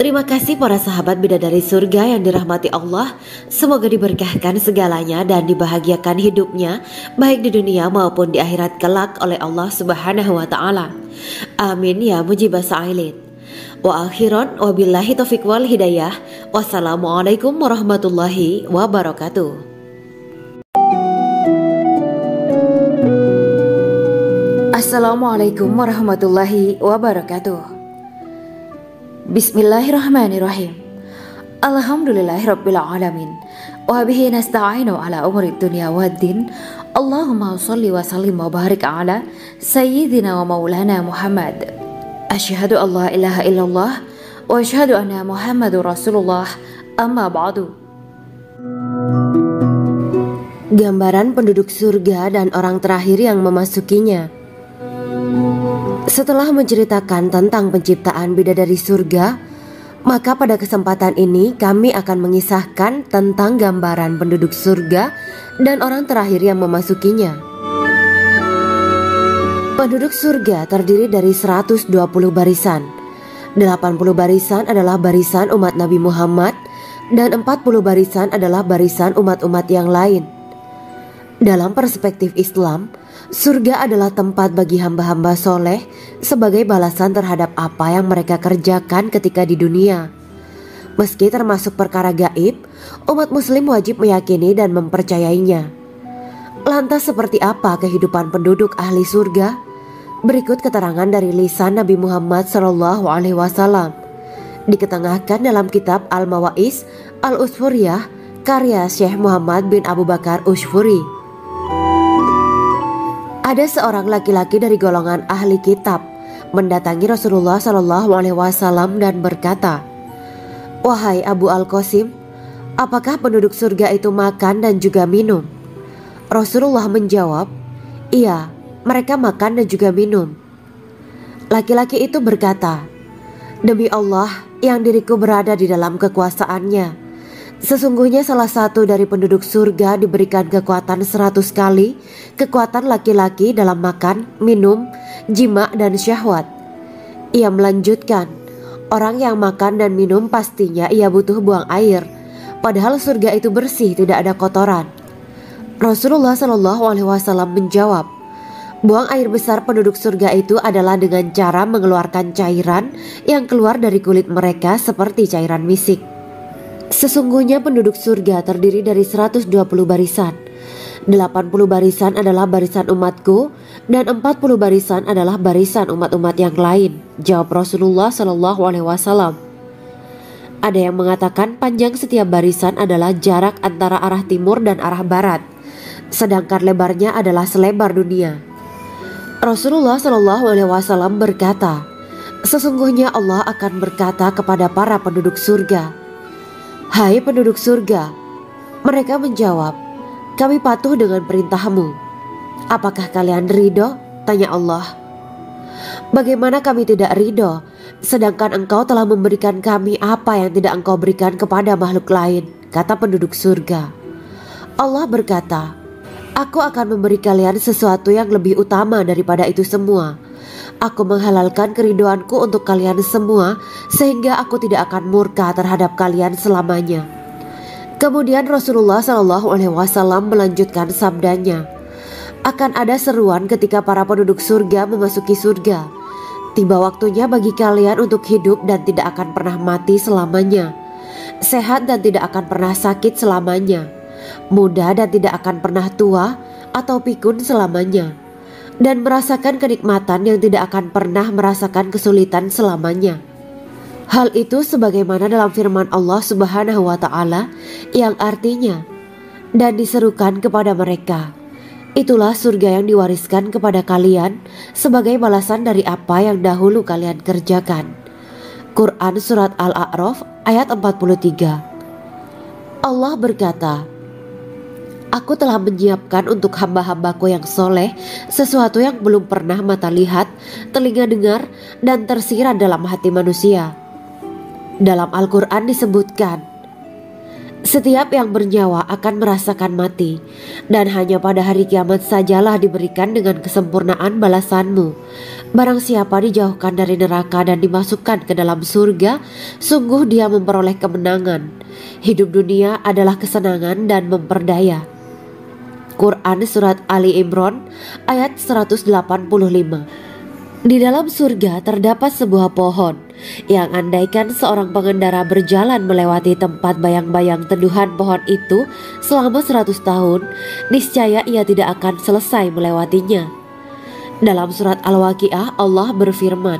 Terima kasih para sahabat Bidadari Surga yang dirahmati Allah. Semoga diberkahkan segalanya dan dibahagiakan hidupnya, baik di dunia maupun di akhirat kelak oleh Allah Subhanahu wa Ta'ala. Amin ya mujibah sa'ilin. Wa akhiran wabillahi taufiq wal hidayah. Wassalamualaikum warahmatullahi wabarakatuh. Assalamualaikum warahmatullahi wabarakatuh. Bismillahirrahmanirrahim. Alhamdulillahirabbil alamin. Wa bihi nasta'inu ala umuri dunya waddin. Allahumma shalli wa sallim wa barik ala sayyidina wa maulana Muhammad. Asyhadu an la ilaha illallah wa asyhadu anna Muhammadur Rasulullah. Amma ba'du. Gambaran penduduk surga dan orang terakhir yang memasukinya. Setelah menceritakan tentang penciptaan bidadari surga, maka pada kesempatan ini kami akan mengisahkan tentang gambaran penduduk surga dan orang terakhir yang memasukinya. Penduduk surga terdiri dari 120 barisan. 80 barisan adalah barisan umat Nabi Muhammad dan 40 barisan adalah barisan umat-umat yang lain. Dalam perspektif Islam, surga adalah tempat bagi hamba-hamba soleh sebagai balasan terhadap apa yang mereka kerjakan ketika di dunia. Meski termasuk perkara gaib, umat muslim wajib meyakini dan mempercayainya. Lantas seperti apa kehidupan penduduk ahli surga? Berikut keterangan dari lisan Nabi Muhammad SAW. Diketengahkan dalam kitab Al-Mawaiz Al-Usfuriyah karya Syekh Muhammad bin Abu Bakar Usfuri. Ada seorang laki-laki dari golongan ahli kitab mendatangi Rasulullah SAW dan berkata, "Wahai Abu Al-Qasim, apakah penduduk surga itu makan dan juga minum?" Rasulullah menjawab, "Iya, mereka makan dan juga minum." Laki-laki itu berkata, "Demi Allah yang diriku berada di dalam kekuasaannya, sesungguhnya salah satu dari penduduk surga diberikan kekuatan 100 kali kekuatan laki-laki dalam makan, minum, jima, dan syahwat." Ia melanjutkan, "Orang yang makan dan minum pastinya ia butuh buang air, padahal surga itu bersih, tidak ada kotoran." Rasulullah SAW menjawab, "Buang air besar penduduk surga itu adalah dengan cara mengeluarkan cairan yang keluar dari kulit mereka seperti cairan misik." Sesungguhnya penduduk surga terdiri dari 120 barisan. 80 barisan adalah barisan umatku dan 40 barisan adalah barisan umat-umat yang lain, jawab Rasulullah SAW. Ada yang mengatakan panjang setiap barisan adalah jarak antara arah timur dan arah barat, sedangkan lebarnya adalah selebar dunia. Rasulullah SAW berkata, "Sesungguhnya Allah akan berkata kepada para penduduk surga, 'Hai penduduk surga,' mereka menjawab, 'Kami patuh dengan perintahmu.' 'Apakah kalian ridho?' tanya Allah. 'Bagaimana kami tidak ridho, sedangkan engkau telah memberikan kami apa yang tidak engkau berikan kepada makhluk lain,' kata penduduk surga. Allah berkata, 'Aku akan memberi kalian sesuatu yang lebih utama daripada itu semua. Aku menghalalkan keridoanku untuk kalian semua sehingga aku tidak akan murka terhadap kalian selamanya.'" Kemudian Rasulullah SAW melanjutkan sabdanya, "Akan ada seruan ketika para penduduk surga memasuki surga. Tiba waktunya bagi kalian untuk hidup dan tidak akan pernah mati selamanya, sehat dan tidak akan pernah sakit selamanya, muda dan tidak akan pernah tua atau pikun selamanya, dan merasakan kenikmatan yang tidak akan pernah merasakan kesulitan selamanya." Hal itu sebagaimana dalam firman Allah Subhanahu wa Ta'ala yang artinya, "Dan diserukan kepada mereka, itulah surga yang diwariskan kepada kalian sebagai balasan dari apa yang dahulu kalian kerjakan." Quran Surat Al-A'raf ayat 43. Allah berkata, "Aku telah menyiapkan untuk hamba-hambaku yang soleh sesuatu yang belum pernah mata lihat, telinga dengar, dan tersirat dalam hati manusia." Dalam Al-Quran disebutkan, Setiap yang bernyawa akan merasakan mati, dan hanya pada hari kiamat sajalah diberikan dengan kesempurnaan balasanmu. Barang siapa dijauhkan dari neraka dan dimasukkan ke dalam surga, sungguh dia memperoleh kemenangan. Hidup dunia adalah kesenangan dan memperdaya. Quran Surat Ali Imran ayat 185. Di dalam surga terdapat sebuah pohon yang andaikan seorang pengendara berjalan melewati tempat bayang-bayang teduhan pohon itu selama 100 tahun, niscaya ia tidak akan selesai melewatinya. Dalam surat Al-Waqiah Allah berfirman,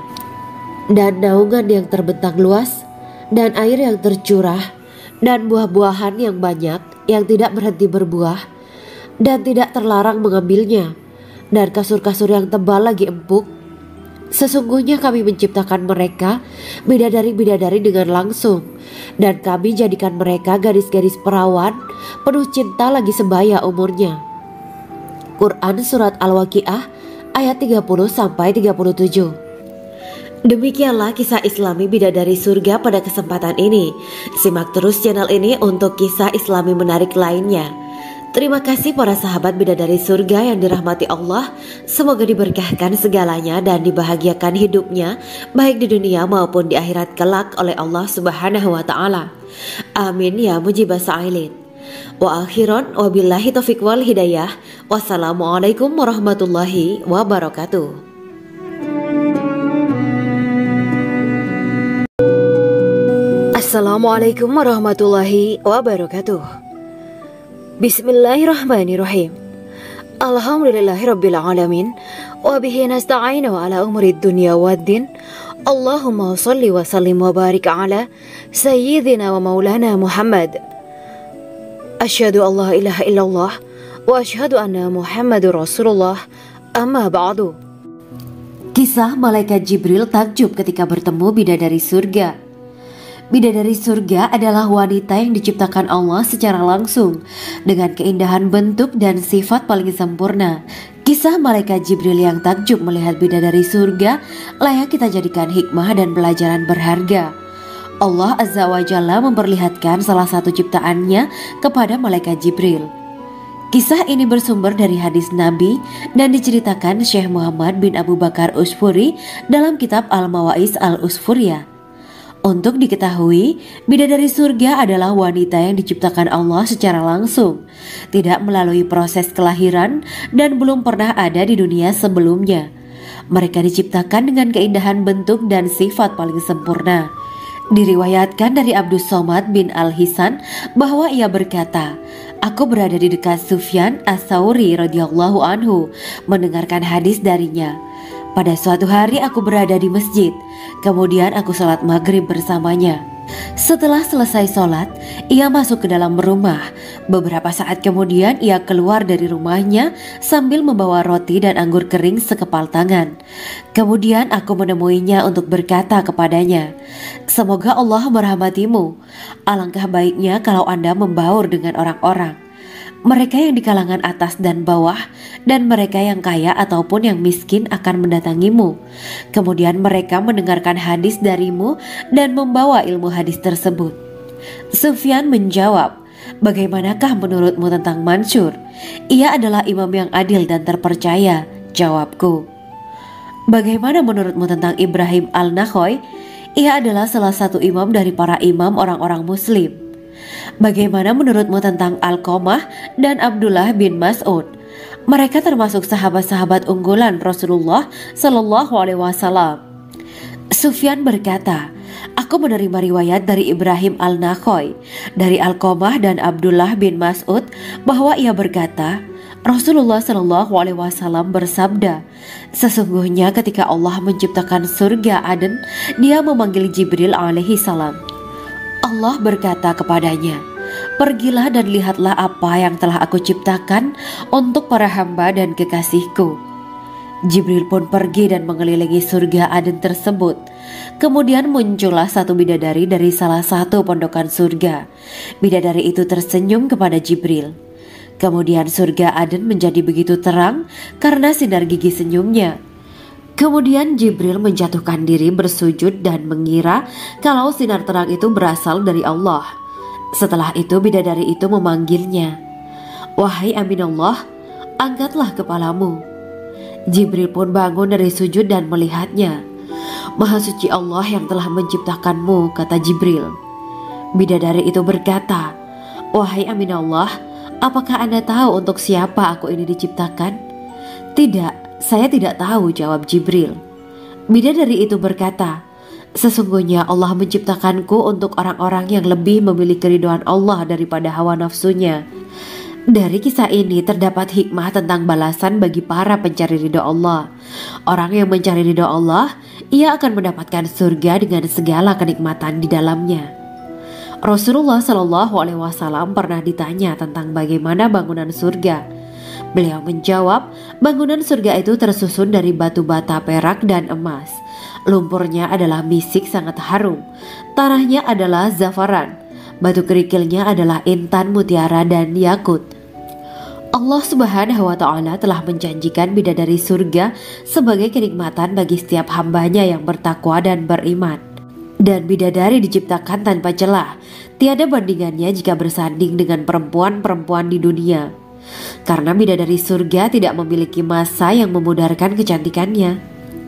"Dan naungan yang terbentang luas, dan air yang tercurah, dan buah-buahan yang banyak yang tidak berhenti berbuah, dan tidak terlarang mengambilnya, dan kasur-kasur yang tebal lagi empuk. Sesungguhnya kami menciptakan mereka bidadari-bidadari dengan langsung, dan kami jadikan mereka gadis-gadis perawan penuh cinta lagi sebaya umurnya." Quran Surat Al-Waqiah ayat 30-37. Demikianlah kisah Islami bidadari surga pada kesempatan ini. Simak terus channel ini untuk kisah Islami menarik lainnya. Terima kasih para sahabat bidadari surga yang dirahmati Allah. Semoga diberkahkan segalanya dan dibahagiakan hidupnya, baik di dunia maupun di akhirat kelak oleh Allah Subhanahu wa Ta'ala. Amin ya mujibah sa'ilin. Wa akhiran wabillahi taufiq wal hidayah. Wassalamualaikum warahmatullahi wabarakatuh. Assalamualaikum warahmatullahi wabarakatuh. Bismillahirrahmanirrahim. Alhamdulillahirabbil alamin wa bihi nasta'inu ala umuri dunya waddin. Allahumma shalli wa sallim wa barik ala sayyidina wa maulana Muhammad. Asyhadu an la ilaha illallah wa asyhadu anna Muhammadur Rasulullah. Amma ba'du. Kisah malaikat Jibril takjub ketika bertemu bidadari surga. Bidadari surga adalah wanita yang diciptakan Allah secara langsung dengan keindahan bentuk dan sifat paling sempurna. Kisah malaikat Jibril yang takjub melihat bidadari surga layak kita jadikan hikmah dan pelajaran berharga. Allah Azza wa Jalla memperlihatkan salah satu ciptaannya kepada malaikat Jibril. Kisah ini bersumber dari hadis Nabi dan diceritakan Syekh Muhammad bin Abu Bakar Usfuri dalam kitab Al-Mawaiz Al-Usfuriyah. Untuk diketahui, bidadari surga adalah wanita yang diciptakan Allah secara langsung, tidak melalui proses kelahiran dan belum pernah ada di dunia sebelumnya. Mereka diciptakan dengan keindahan bentuk dan sifat paling sempurna. Diriwayatkan dari Abdus Somad bin Al-Hisan bahwa ia berkata, "Aku berada di dekat Sufyan As-Sauri radhiyallahu anhu mendengarkan hadis darinya. Pada suatu hari aku berada di masjid, kemudian aku sholat maghrib bersamanya. Setelah selesai sholat, ia masuk ke dalam rumah. Beberapa saat kemudian ia keluar dari rumahnya sambil membawa roti dan anggur kering sekepal tangan. Kemudian aku menemuinya untuk berkata kepadanya, 'Semoga Allah merahmatimu. Alangkah baiknya kalau Anda membaur dengan orang-orang. Mereka yang di kalangan atas dan bawah, dan mereka yang kaya ataupun yang miskin akan mendatangimu. Kemudian mereka mendengarkan hadis darimu dan membawa ilmu hadis tersebut.' Sufyan menjawab, 'Bagaimanakah menurutmu tentang Mansur? Ia adalah imam yang adil dan terpercaya.' Jawabku. 'Bagaimana menurutmu tentang Ibrahim Al-Nakhoy? Ia adalah salah satu imam dari para imam orang-orang muslim.' 'Bagaimana menurutmu tentang Alqamah dan Abdullah bin Mas'ud? Mereka termasuk sahabat-sahabat unggulan Rasulullah Sallallahu Alaihi Wasallam.' Sufyan berkata, 'Aku menerima riwayat dari Ibrahim Al-Nakhoy, dari Alqamah dan Abdullah bin Mas'ud bahwa ia berkata, Rasulullah Sallallahu Alaihi Wasallam bersabda, sesungguhnya ketika Allah menciptakan surga Aden, Dia memanggil Jibril alaihi salam. Allah berkata kepadanya, pergilah dan lihatlah apa yang telah aku ciptakan untuk para hamba dan kekasihku. Jibril pun pergi dan mengelilingi surga Aden tersebut. Kemudian muncullah satu bidadari dari salah satu pondokan surga. Bidadari itu tersenyum kepada Jibril. Kemudian surga Aden menjadi begitu terang karena sinar gigi senyumnya. Kemudian Jibril menjatuhkan diri bersujud dan mengira kalau sinar terang itu berasal dari Allah. Setelah itu bidadari itu memanggilnya, "Wahai Aminullah, angkatlah kepalamu." Jibril pun bangun dari sujud dan melihatnya. "Maha suci Allah yang telah menciptakanmu," kata Jibril. Bidadari itu berkata, "Wahai Aminullah, apakah Anda tahu untuk siapa aku ini diciptakan?" "Tidak, saya tidak tahu," jawab Jibril. Bidadari itu berkata, "Sesungguhnya Allah menciptakanku untuk orang-orang yang lebih memilih keridhaan Allah daripada hawa nafsunya." Dari kisah ini terdapat hikmah tentang balasan bagi para pencari ridho Allah. Orang yang mencari ridho Allah, ia akan mendapatkan surga dengan segala kenikmatan di dalamnya. Rasulullah Shallallahu Alaihi Wasallam pernah ditanya tentang bagaimana bangunan surga. Beliau menjawab, bangunan surga itu tersusun dari batu bata, perak, dan emas. Lumpurnya adalah misik sangat harum, tanahnya adalah zafaran, batu kerikilnya adalah intan, mutiara, dan yakut. Allah Subhanahu wa Ta'ala telah menjanjikan bidadari surga sebagai kenikmatan bagi setiap hambanya yang bertakwa dan beriman. Dan bidadari diciptakan tanpa celah, tiada bandingannya jika bersanding dengan perempuan-perempuan di dunia. Karena bidadari surga tidak memiliki masa yang memudarkan kecantikannya.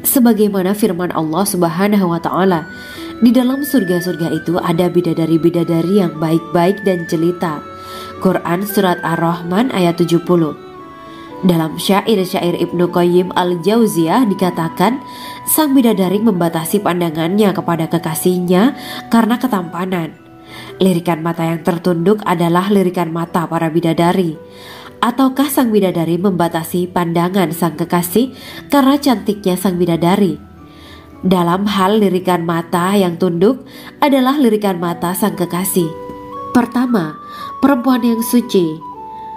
Sebagaimana firman Allah Subhanahu wa Ta'ala, di dalam surga-surga itu ada bidadari-bidadari yang baik-baik dan jelita. Quran Surat Ar-Rahman ayat 70. Dalam syair-syair Ibnu Qayyim Al-Jauziyah dikatakan, sang bidadari membatasi pandangannya kepada kekasihnya karena ketampanan. Lirikan mata yang tertunduk adalah lirikan mata para bidadari. Ataukah sang bidadari membatasi pandangan sang kekasih karena cantiknya sang bidadari? Dalam hal lirikan mata yang tunduk adalah lirikan mata sang kekasih. Pertama, perempuan yang suci.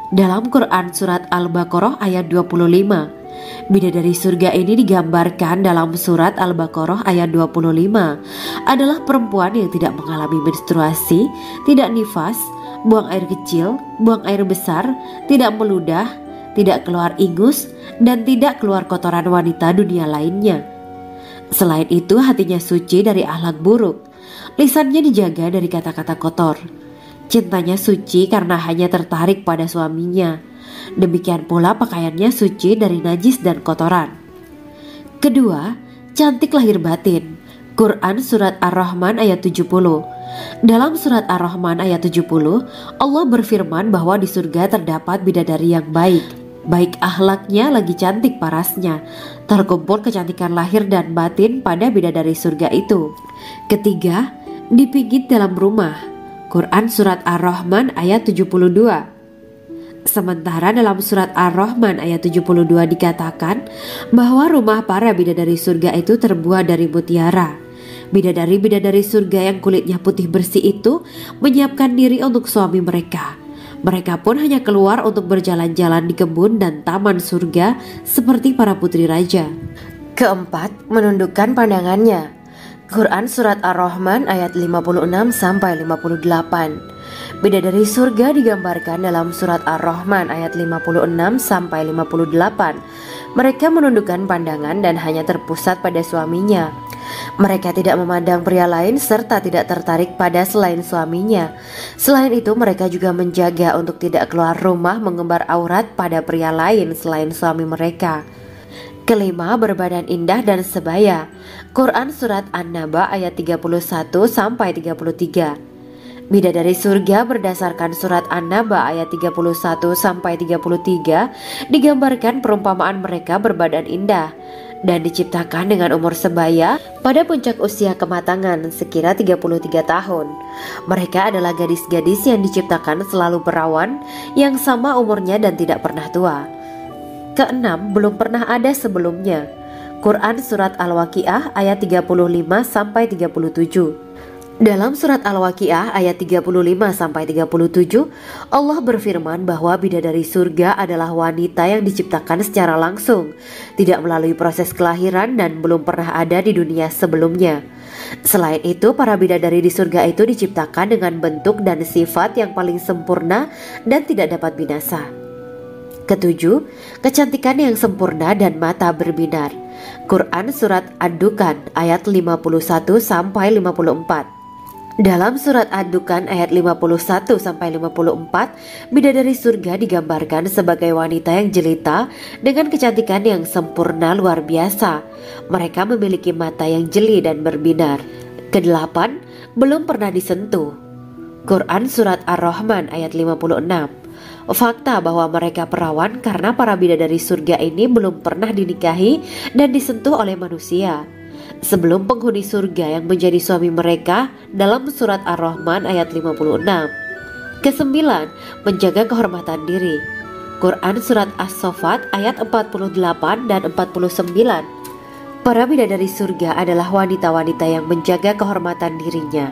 Dalam Quran Surat Al-Baqarah ayat 25, bidadari surga ini digambarkan dalam Surat Al-Baqarah ayat 25 adalah perempuan yang tidak mengalami menstruasi, tidak nifas, buang air kecil, buang air besar, tidak meludah, tidak keluar ingus, dan tidak keluar kotoran wanita dunia lainnya. Selain itu, hatinya suci dari akhlak buruk, lisannya dijaga dari kata-kata kotor. Cintanya suci karena hanya tertarik pada suaminya. Demikian pula pakaiannya suci dari najis dan kotoran. Kedua, cantik lahir batin. Quran Surat Ar-Rahman ayat 70. Dalam Surat Ar-Rahman ayat 70, Allah berfirman bahwa di surga terdapat bidadari yang baik. Baik akhlaknya lagi cantik parasnya. Terkumpul kecantikan lahir dan batin pada bidadari surga itu. Ketiga, dipijit dalam rumah. Quran Surat Ar-Rahman ayat 72. Sementara dalam Surat Ar-Rahman ayat 72 dikatakan bahwa rumah para bidadari surga itu terbuat dari mutiara. Bidadari-bidadari surga yang kulitnya putih bersih itu menyiapkan diri untuk suami mereka. Mereka pun hanya keluar untuk berjalan-jalan di kebun dan taman surga seperti para putri raja. Keempat, menundukkan pandangannya. Quran Surat Ar-Rahman ayat 56-58. Bidadari surga digambarkan dalam Surat Ar-Rahman ayat 56-58. Mereka menundukkan pandangan dan hanya terpusat pada suaminya. Mereka tidak memandang pria lain serta tidak tertarik pada selain suaminya. Selain itu, mereka juga menjaga untuk tidak keluar rumah mengembar aurat pada pria lain selain suami mereka. Kelima, berbadan indah dan sebaya. Quran Surat An-Naba ayat 31-33. Bidadari surga berdasarkan Surat An-Naba ayat 31-33 digambarkan perumpamaan mereka berbadan indah dan diciptakan dengan umur sebaya pada puncak usia kematangan sekira 33 tahun. Mereka adalah gadis-gadis yang diciptakan selalu perawan, yang sama umurnya dan tidak pernah tua. Keenam, belum pernah ada sebelumnya. Quran Surat Al-Waqiah ayat 35-37. Dalam Surat Al-Waqiah ayat 35-37, Allah berfirman bahwa bidadari surga adalah wanita yang diciptakan secara langsung, tidak melalui proses kelahiran dan belum pernah ada di dunia sebelumnya. Selain itu, para bidadari di surga itu diciptakan dengan bentuk dan sifat yang paling sempurna dan tidak dapat binasa. Ketujuh, kecantikan yang sempurna dan mata berbinar. Quran Surat Ad-Dukhan ayat 51-54. Dalam surat Ad-Dukhan ayat 51-54, bidadari surga digambarkan sebagai wanita yang jelita dengan kecantikan yang sempurna luar biasa. Mereka memiliki mata yang jeli dan berbinar. Kedelapan, belum pernah disentuh. Quran surat Ar-Rahman ayat 56. Fakta bahwa mereka perawan karena para bidadari surga ini belum pernah dinikahi dan disentuh oleh manusia sebelum penghuni surga yang menjadi suami mereka dalam surat Ar-Rahman ayat 56. Kesembilan, menjaga kehormatan diri. Quran surat As-Saffat ayat 48 dan 49. Para bidadari surga adalah wanita-wanita yang menjaga kehormatan dirinya,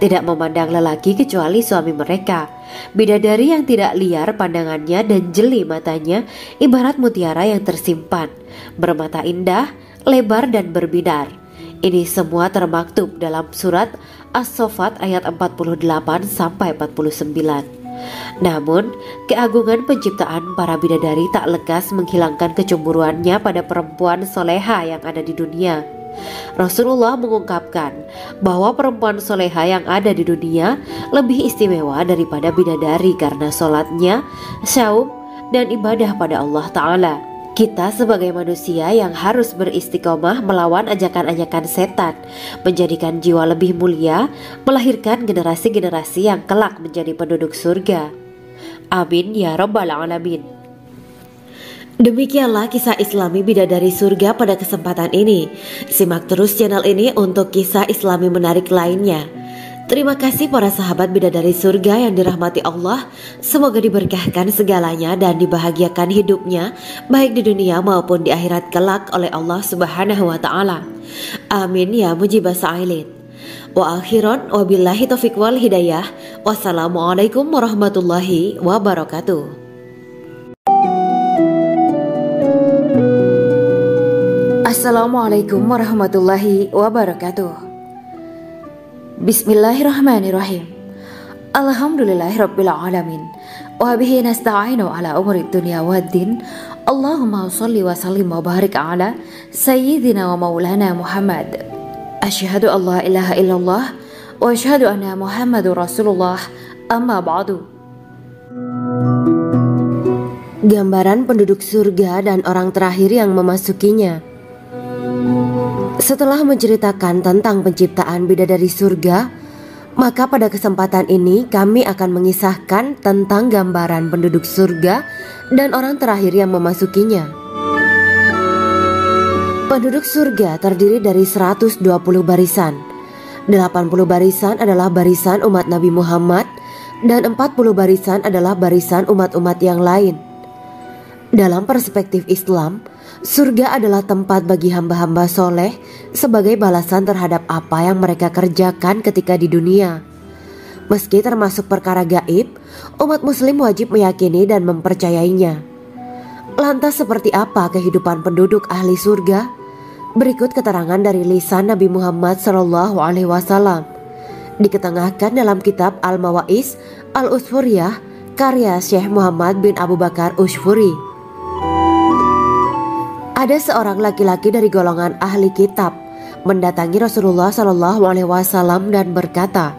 tidak memandang lelaki kecuali suami mereka. Bidadari yang tidak liar pandangannya dan jeli matanya ibarat mutiara yang tersimpan, bermata indah, lebar dan berbinar. Ini semua termaktub dalam surat As-Saffat ayat 48-49. Namun, keagungan penciptaan para bidadari tak lekas menghilangkan kecemburuannya pada perempuan soleha yang ada di dunia. Rasulullah mengungkapkan bahwa perempuan soleha yang ada di dunia lebih istimewa daripada bidadari karena sholatnya, syaum, dan ibadah pada Allah Ta'ala. Kita sebagai manusia yang harus beristiqomah melawan ajakan-ajakan setan, menjadikan jiwa lebih mulia, melahirkan generasi-generasi yang kelak menjadi penduduk surga. Amin ya Rabbal Alamin. Demikianlah kisah Islami bidadari surga pada kesempatan ini. Simak terus channel ini untuk kisah Islami menarik lainnya. Terima kasih para sahabat bidadari surga yang dirahmati Allah. Semoga diberkahkan segalanya dan dibahagiakan hidupnya baik di dunia maupun di akhirat kelak oleh Allah Subhanahu wa Ta'ala. Amin ya mujibah sa'ilin. Wa akhiran wabillahi taufiq wal hidayah. Wassalamualaikum warahmatullahi wabarakatuh. Assalamualaikum warahmatullahi wabarakatuh. Bismillahirrahmanirrahim. Alhamdulillahirabbil alamin. Wa bihi nasta'inu ala umuri dunya waddin. Allahumma shalli wa sallim wa barik ala sayyidina wa maulana Muhammad. Asyhadu an la ilaha illallah wa asyhadu anna Muhammadur Rasulullah. Amma ba'du. Gambaran penduduk surga dan orang terakhir yang memasukinya. Setelah menceritakan tentang penciptaan bidadari surga, maka pada kesempatan ini kami akan mengisahkan tentang gambaran penduduk surga dan orang terakhir yang memasukinya. Penduduk surga terdiri dari 120 barisan. 80 barisan adalah barisan umat Nabi Muhammad dan 40 barisan adalah barisan umat-umat yang lain. Dalam perspektif Islam, surga adalah tempat bagi hamba-hamba soleh sebagai balasan terhadap apa yang mereka kerjakan ketika di dunia. Meski termasuk perkara gaib, umat muslim wajib meyakini dan mempercayainya. Lantas seperti apa kehidupan penduduk ahli surga? Berikut keterangan dari lisan Nabi Muhammad SAW. Diketengahkan dalam kitab Al-Mawa'is Al-Usfuriyah karya Syekh Muhammad bin Abu Bakar Usfuri. Ada seorang laki-laki dari golongan ahli kitab mendatangi Rasulullah SAW dan berkata,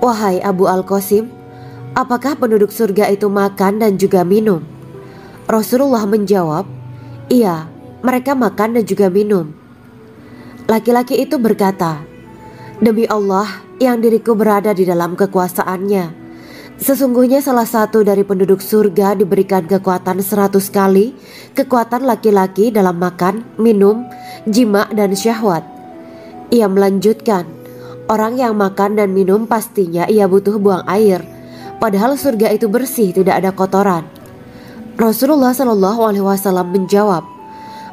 "Wahai Abu Al-Qasim, apakah penduduk surga itu makan dan juga minum?" Rasulullah menjawab, "Iya, mereka makan dan juga minum." Laki-laki itu berkata, "Demi Allah yang diriku berada di dalam kekuasaannya, sesungguhnya salah satu dari penduduk surga diberikan kekuatan 100 kali kekuatan laki-laki dalam makan, minum, jima, dan syahwat." Ia melanjutkan, "Orang yang makan dan minum pastinya ia butuh buang air, padahal surga itu bersih, tidak ada kotoran." Rasulullah SAW menjawab,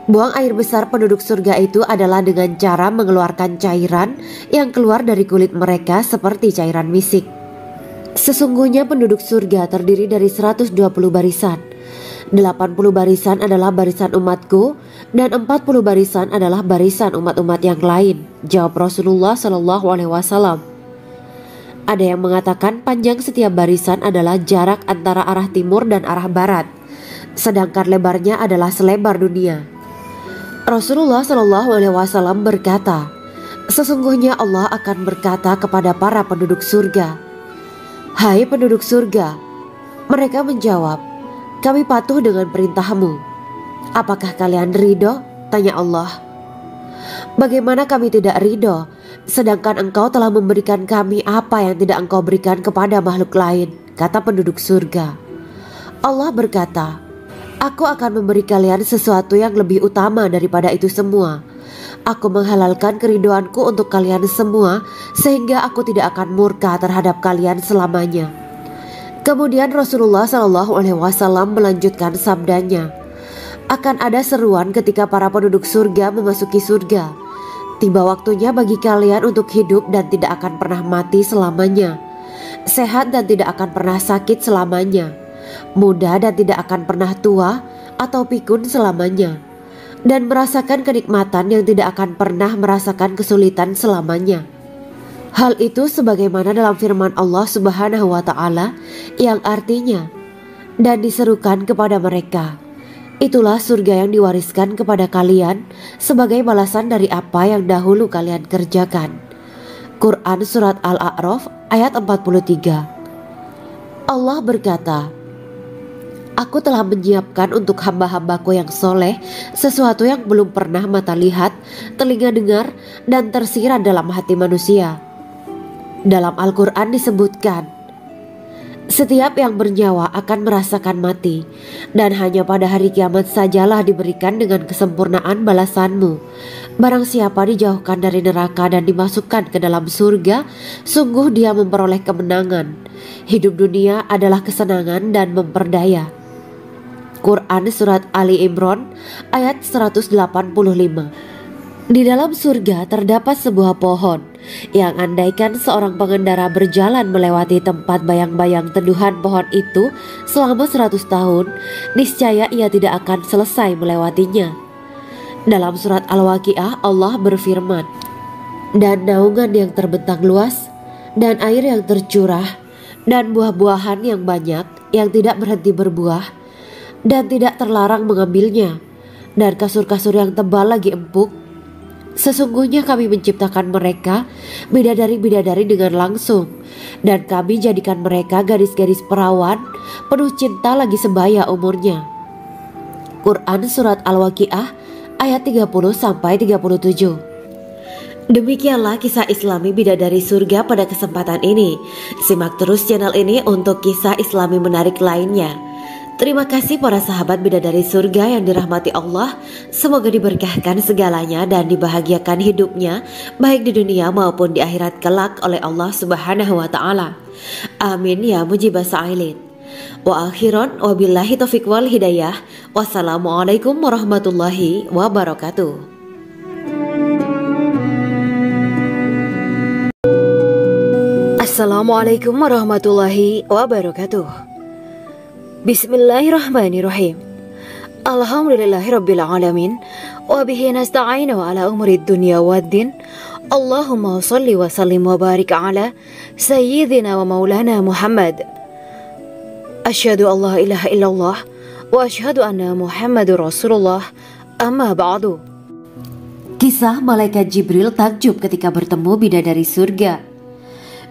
"Buang air besar penduduk surga itu adalah dengan cara mengeluarkan cairan yang keluar dari kulit mereka seperti cairan misik." Sesungguhnya penduduk surga terdiri dari 120 barisan. 80 barisan adalah barisan umatku dan 40 barisan adalah barisan umat-umat yang lain, jawab Rasulullah SAW. Ada yang mengatakan panjang setiap barisan adalah jarak antara arah timur dan arah barat, sedangkan lebarnya adalah selebar dunia. Rasulullah SAW berkata, Sesungguhnya Allah akan berkata kepada para penduduk surga, "Hai penduduk surga." Mereka menjawab, "Kami patuh dengan perintahmu." "Apakah kalian ridho?" tanya Allah. "Bagaimana kami tidak ridho, sedangkan engkau telah memberikan kami apa yang tidak engkau berikan kepada makhluk lain," kata penduduk surga. Allah berkata, "Aku akan memberi kalian sesuatu yang lebih utama daripada itu semua. Aku menghalalkan keridoanku untuk kalian semua, sehingga aku tidak akan murka terhadap kalian selamanya." Kemudian Rasulullah SAW melanjutkan sabdanya, "Akan ada seruan ketika para penduduk surga memasuki surga. Tiba waktunya bagi kalian untuk hidup dan tidak akan pernah mati selamanya, sehat dan tidak akan pernah sakit selamanya, muda dan tidak akan pernah tua atau pikun selamanya, dan merasakan kenikmatan yang tidak akan pernah merasakan kesulitan selamanya." Hal itu sebagaimana dalam firman Allah Subhanahu wa Ta'ala yang artinya, "Dan diserukan kepada mereka, itulah surga yang diwariskan kepada kalian sebagai balasan dari apa yang dahulu kalian kerjakan." Quran Surat Al-A'raf ayat 43. Allah berkata, "Aku telah menyiapkan untuk hamba-hambaku yang soleh sesuatu yang belum pernah mata lihat, telinga dengar, dan tersirat dalam hati manusia." Dalam Al-Quran disebutkan, "Setiap yang bernyawa akan merasakan mati, dan hanya pada hari kiamat sajalah diberikan dengan kesempurnaan balasanmu. Barang siapa dijauhkan dari neraka dan dimasukkan ke dalam surga, sungguh dia memperoleh kemenangan. Hidup dunia adalah kesenangan dan memperdaya." Quran Surat Ali Imran ayat 185. Di dalam surga terdapat sebuah pohon yang andaikan seorang pengendara berjalan melewati tempat bayang-bayang teduhan pohon itu selama 100 tahun, niscaya ia tidak akan selesai melewatinya. Dalam surat Al-Waqiah Allah berfirman, "Dan naungan yang terbentang luas, dan air yang tercurah, dan buah-buahan yang banyak yang tidak berhenti berbuah, dan tidak terlarang mengambilnya, dan kasur-kasur yang tebal lagi empuk. Sesungguhnya kami menciptakan mereka bidadari-bidadari dengan langsung, dan kami jadikan mereka gadis-gadis perawan penuh cinta lagi sebaya umurnya." Quran Surat Al-Waqiah ayat 30-37. Demikianlah kisah Islami bidadari surga pada kesempatan ini. Simak terus channel ini untuk kisah Islami menarik lainnya. Terima kasih para sahabat bidadari surga yang dirahmati Allah. Semoga diberkahkan segalanya dan dibahagiakan hidupnya, baik di dunia maupun di akhirat kelak oleh Allah Subhanahu wa Ta'ala. Amin ya mujibah sa'ilin. Wa akhiran wabillahi taufiq wal hidayah. Wassalamualaikum warahmatullahi wabarakatuh. Assalamualaikum warahmatullahi wabarakatuh. Bismillahirrahmanirrahim. Alhamdulillahirabbil alamin wa bihi nasta'inu ala umuri dunya waddin. Allahumma shalli wa sallim wa barik ala sayyidina wa maulana Muhammad. Asyhadu an la ilaha illallah wa asyhadu anna Muhammadur Rasulullah. Amma ba'du. Kisah malaikat Jibril takjub ketika bertemu bidadari surga.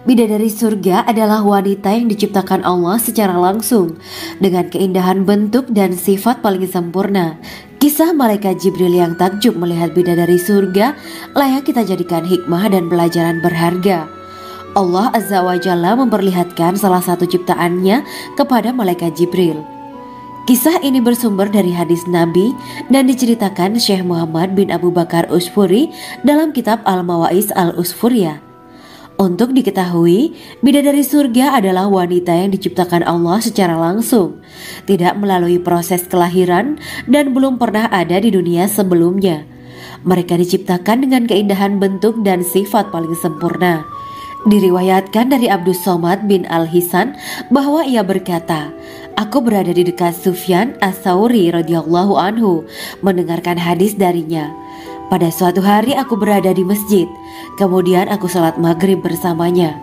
Bidadari surga adalah wanita yang diciptakan Allah secara langsung dengan keindahan bentuk dan sifat paling sempurna. Kisah malaikat Jibril yang takjub melihat bidadari surga layak kita jadikan hikmah dan pelajaran berharga. Allah Azza wa Jalla memperlihatkan salah satu ciptaannya kepada malaikat Jibril. Kisah ini bersumber dari hadis Nabi dan diceritakan Syekh Muhammad bin Abu Bakar Usfuri dalam kitab Al-Mawaiz Al-Usfuriyah. Untuk diketahui, bidadari surga adalah wanita yang diciptakan Allah secara langsung, tidak melalui proses kelahiran dan belum pernah ada di dunia sebelumnya. Mereka diciptakan dengan keindahan bentuk dan sifat paling sempurna. Diriwayatkan dari Abdus Somad bin Al-Hisan bahwa ia berkata, "Aku berada di dekat Sufyan As-Sauri radhiyallahu anhu mendengarkan hadis darinya. Pada suatu hari aku berada di masjid, kemudian aku sholat maghrib bersamanya.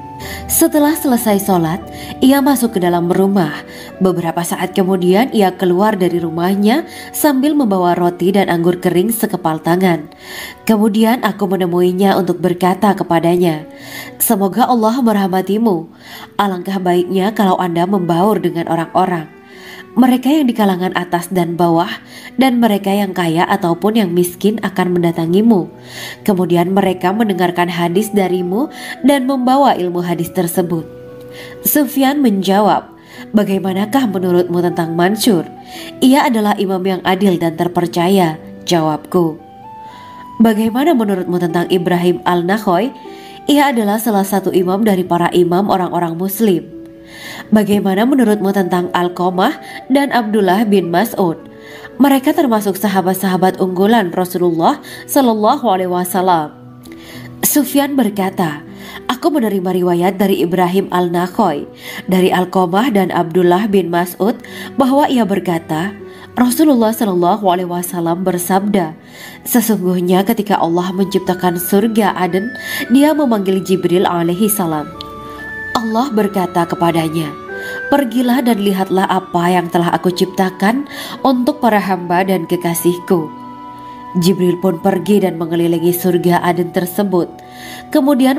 Setelah selesai sholat, ia masuk ke dalam rumah, Beberapa saat kemudian ia keluar dari rumahnya sambil membawa roti dan anggur kering sekepal tangan. Kemudian aku menemuinya untuk berkata kepadanya, "Semoga Allah merahmatimu. Alangkah baiknya kalau Anda membaur dengan orang-orang. Mereka yang di kalangan atas dan bawah, dan mereka yang kaya ataupun yang miskin akan mendatangimu. Kemudian mereka mendengarkan hadis darimu dan membawa ilmu hadis tersebut." Sufyan menjawab, "Bagaimanakah menurutmu tentang Mansur? Ia adalah imam yang adil dan terpercaya." Jawabku, "Bagaimana menurutmu tentang Ibrahim al-Nakhoy? Ia adalah salah satu imam dari para imam orang-orang muslim." "Bagaimana menurutmu tentang Alqamah dan Abdullah bin Mas'ud? Mereka termasuk sahabat-sahabat unggulan Rasulullah Shallallahu Alaihi Wasallam." Sufyan berkata, "Aku menerima riwayat dari Ibrahim al-Nakhoy, dari Alqamah dan Abdullah bin Mas'ud bahwa ia berkata, Rasulullah Shallallahu Alaihi Wasallam bersabda, sesungguhnya ketika Allah menciptakan surga Aden, Dia memanggil Jibril alaihi salam. Allah berkata kepadanya, pergilah dan lihatlah apa yang telah aku ciptakan untuk para hamba dan kekasihku. Jibril pun pergi dan mengelilingi surga Aden tersebut. Kemudian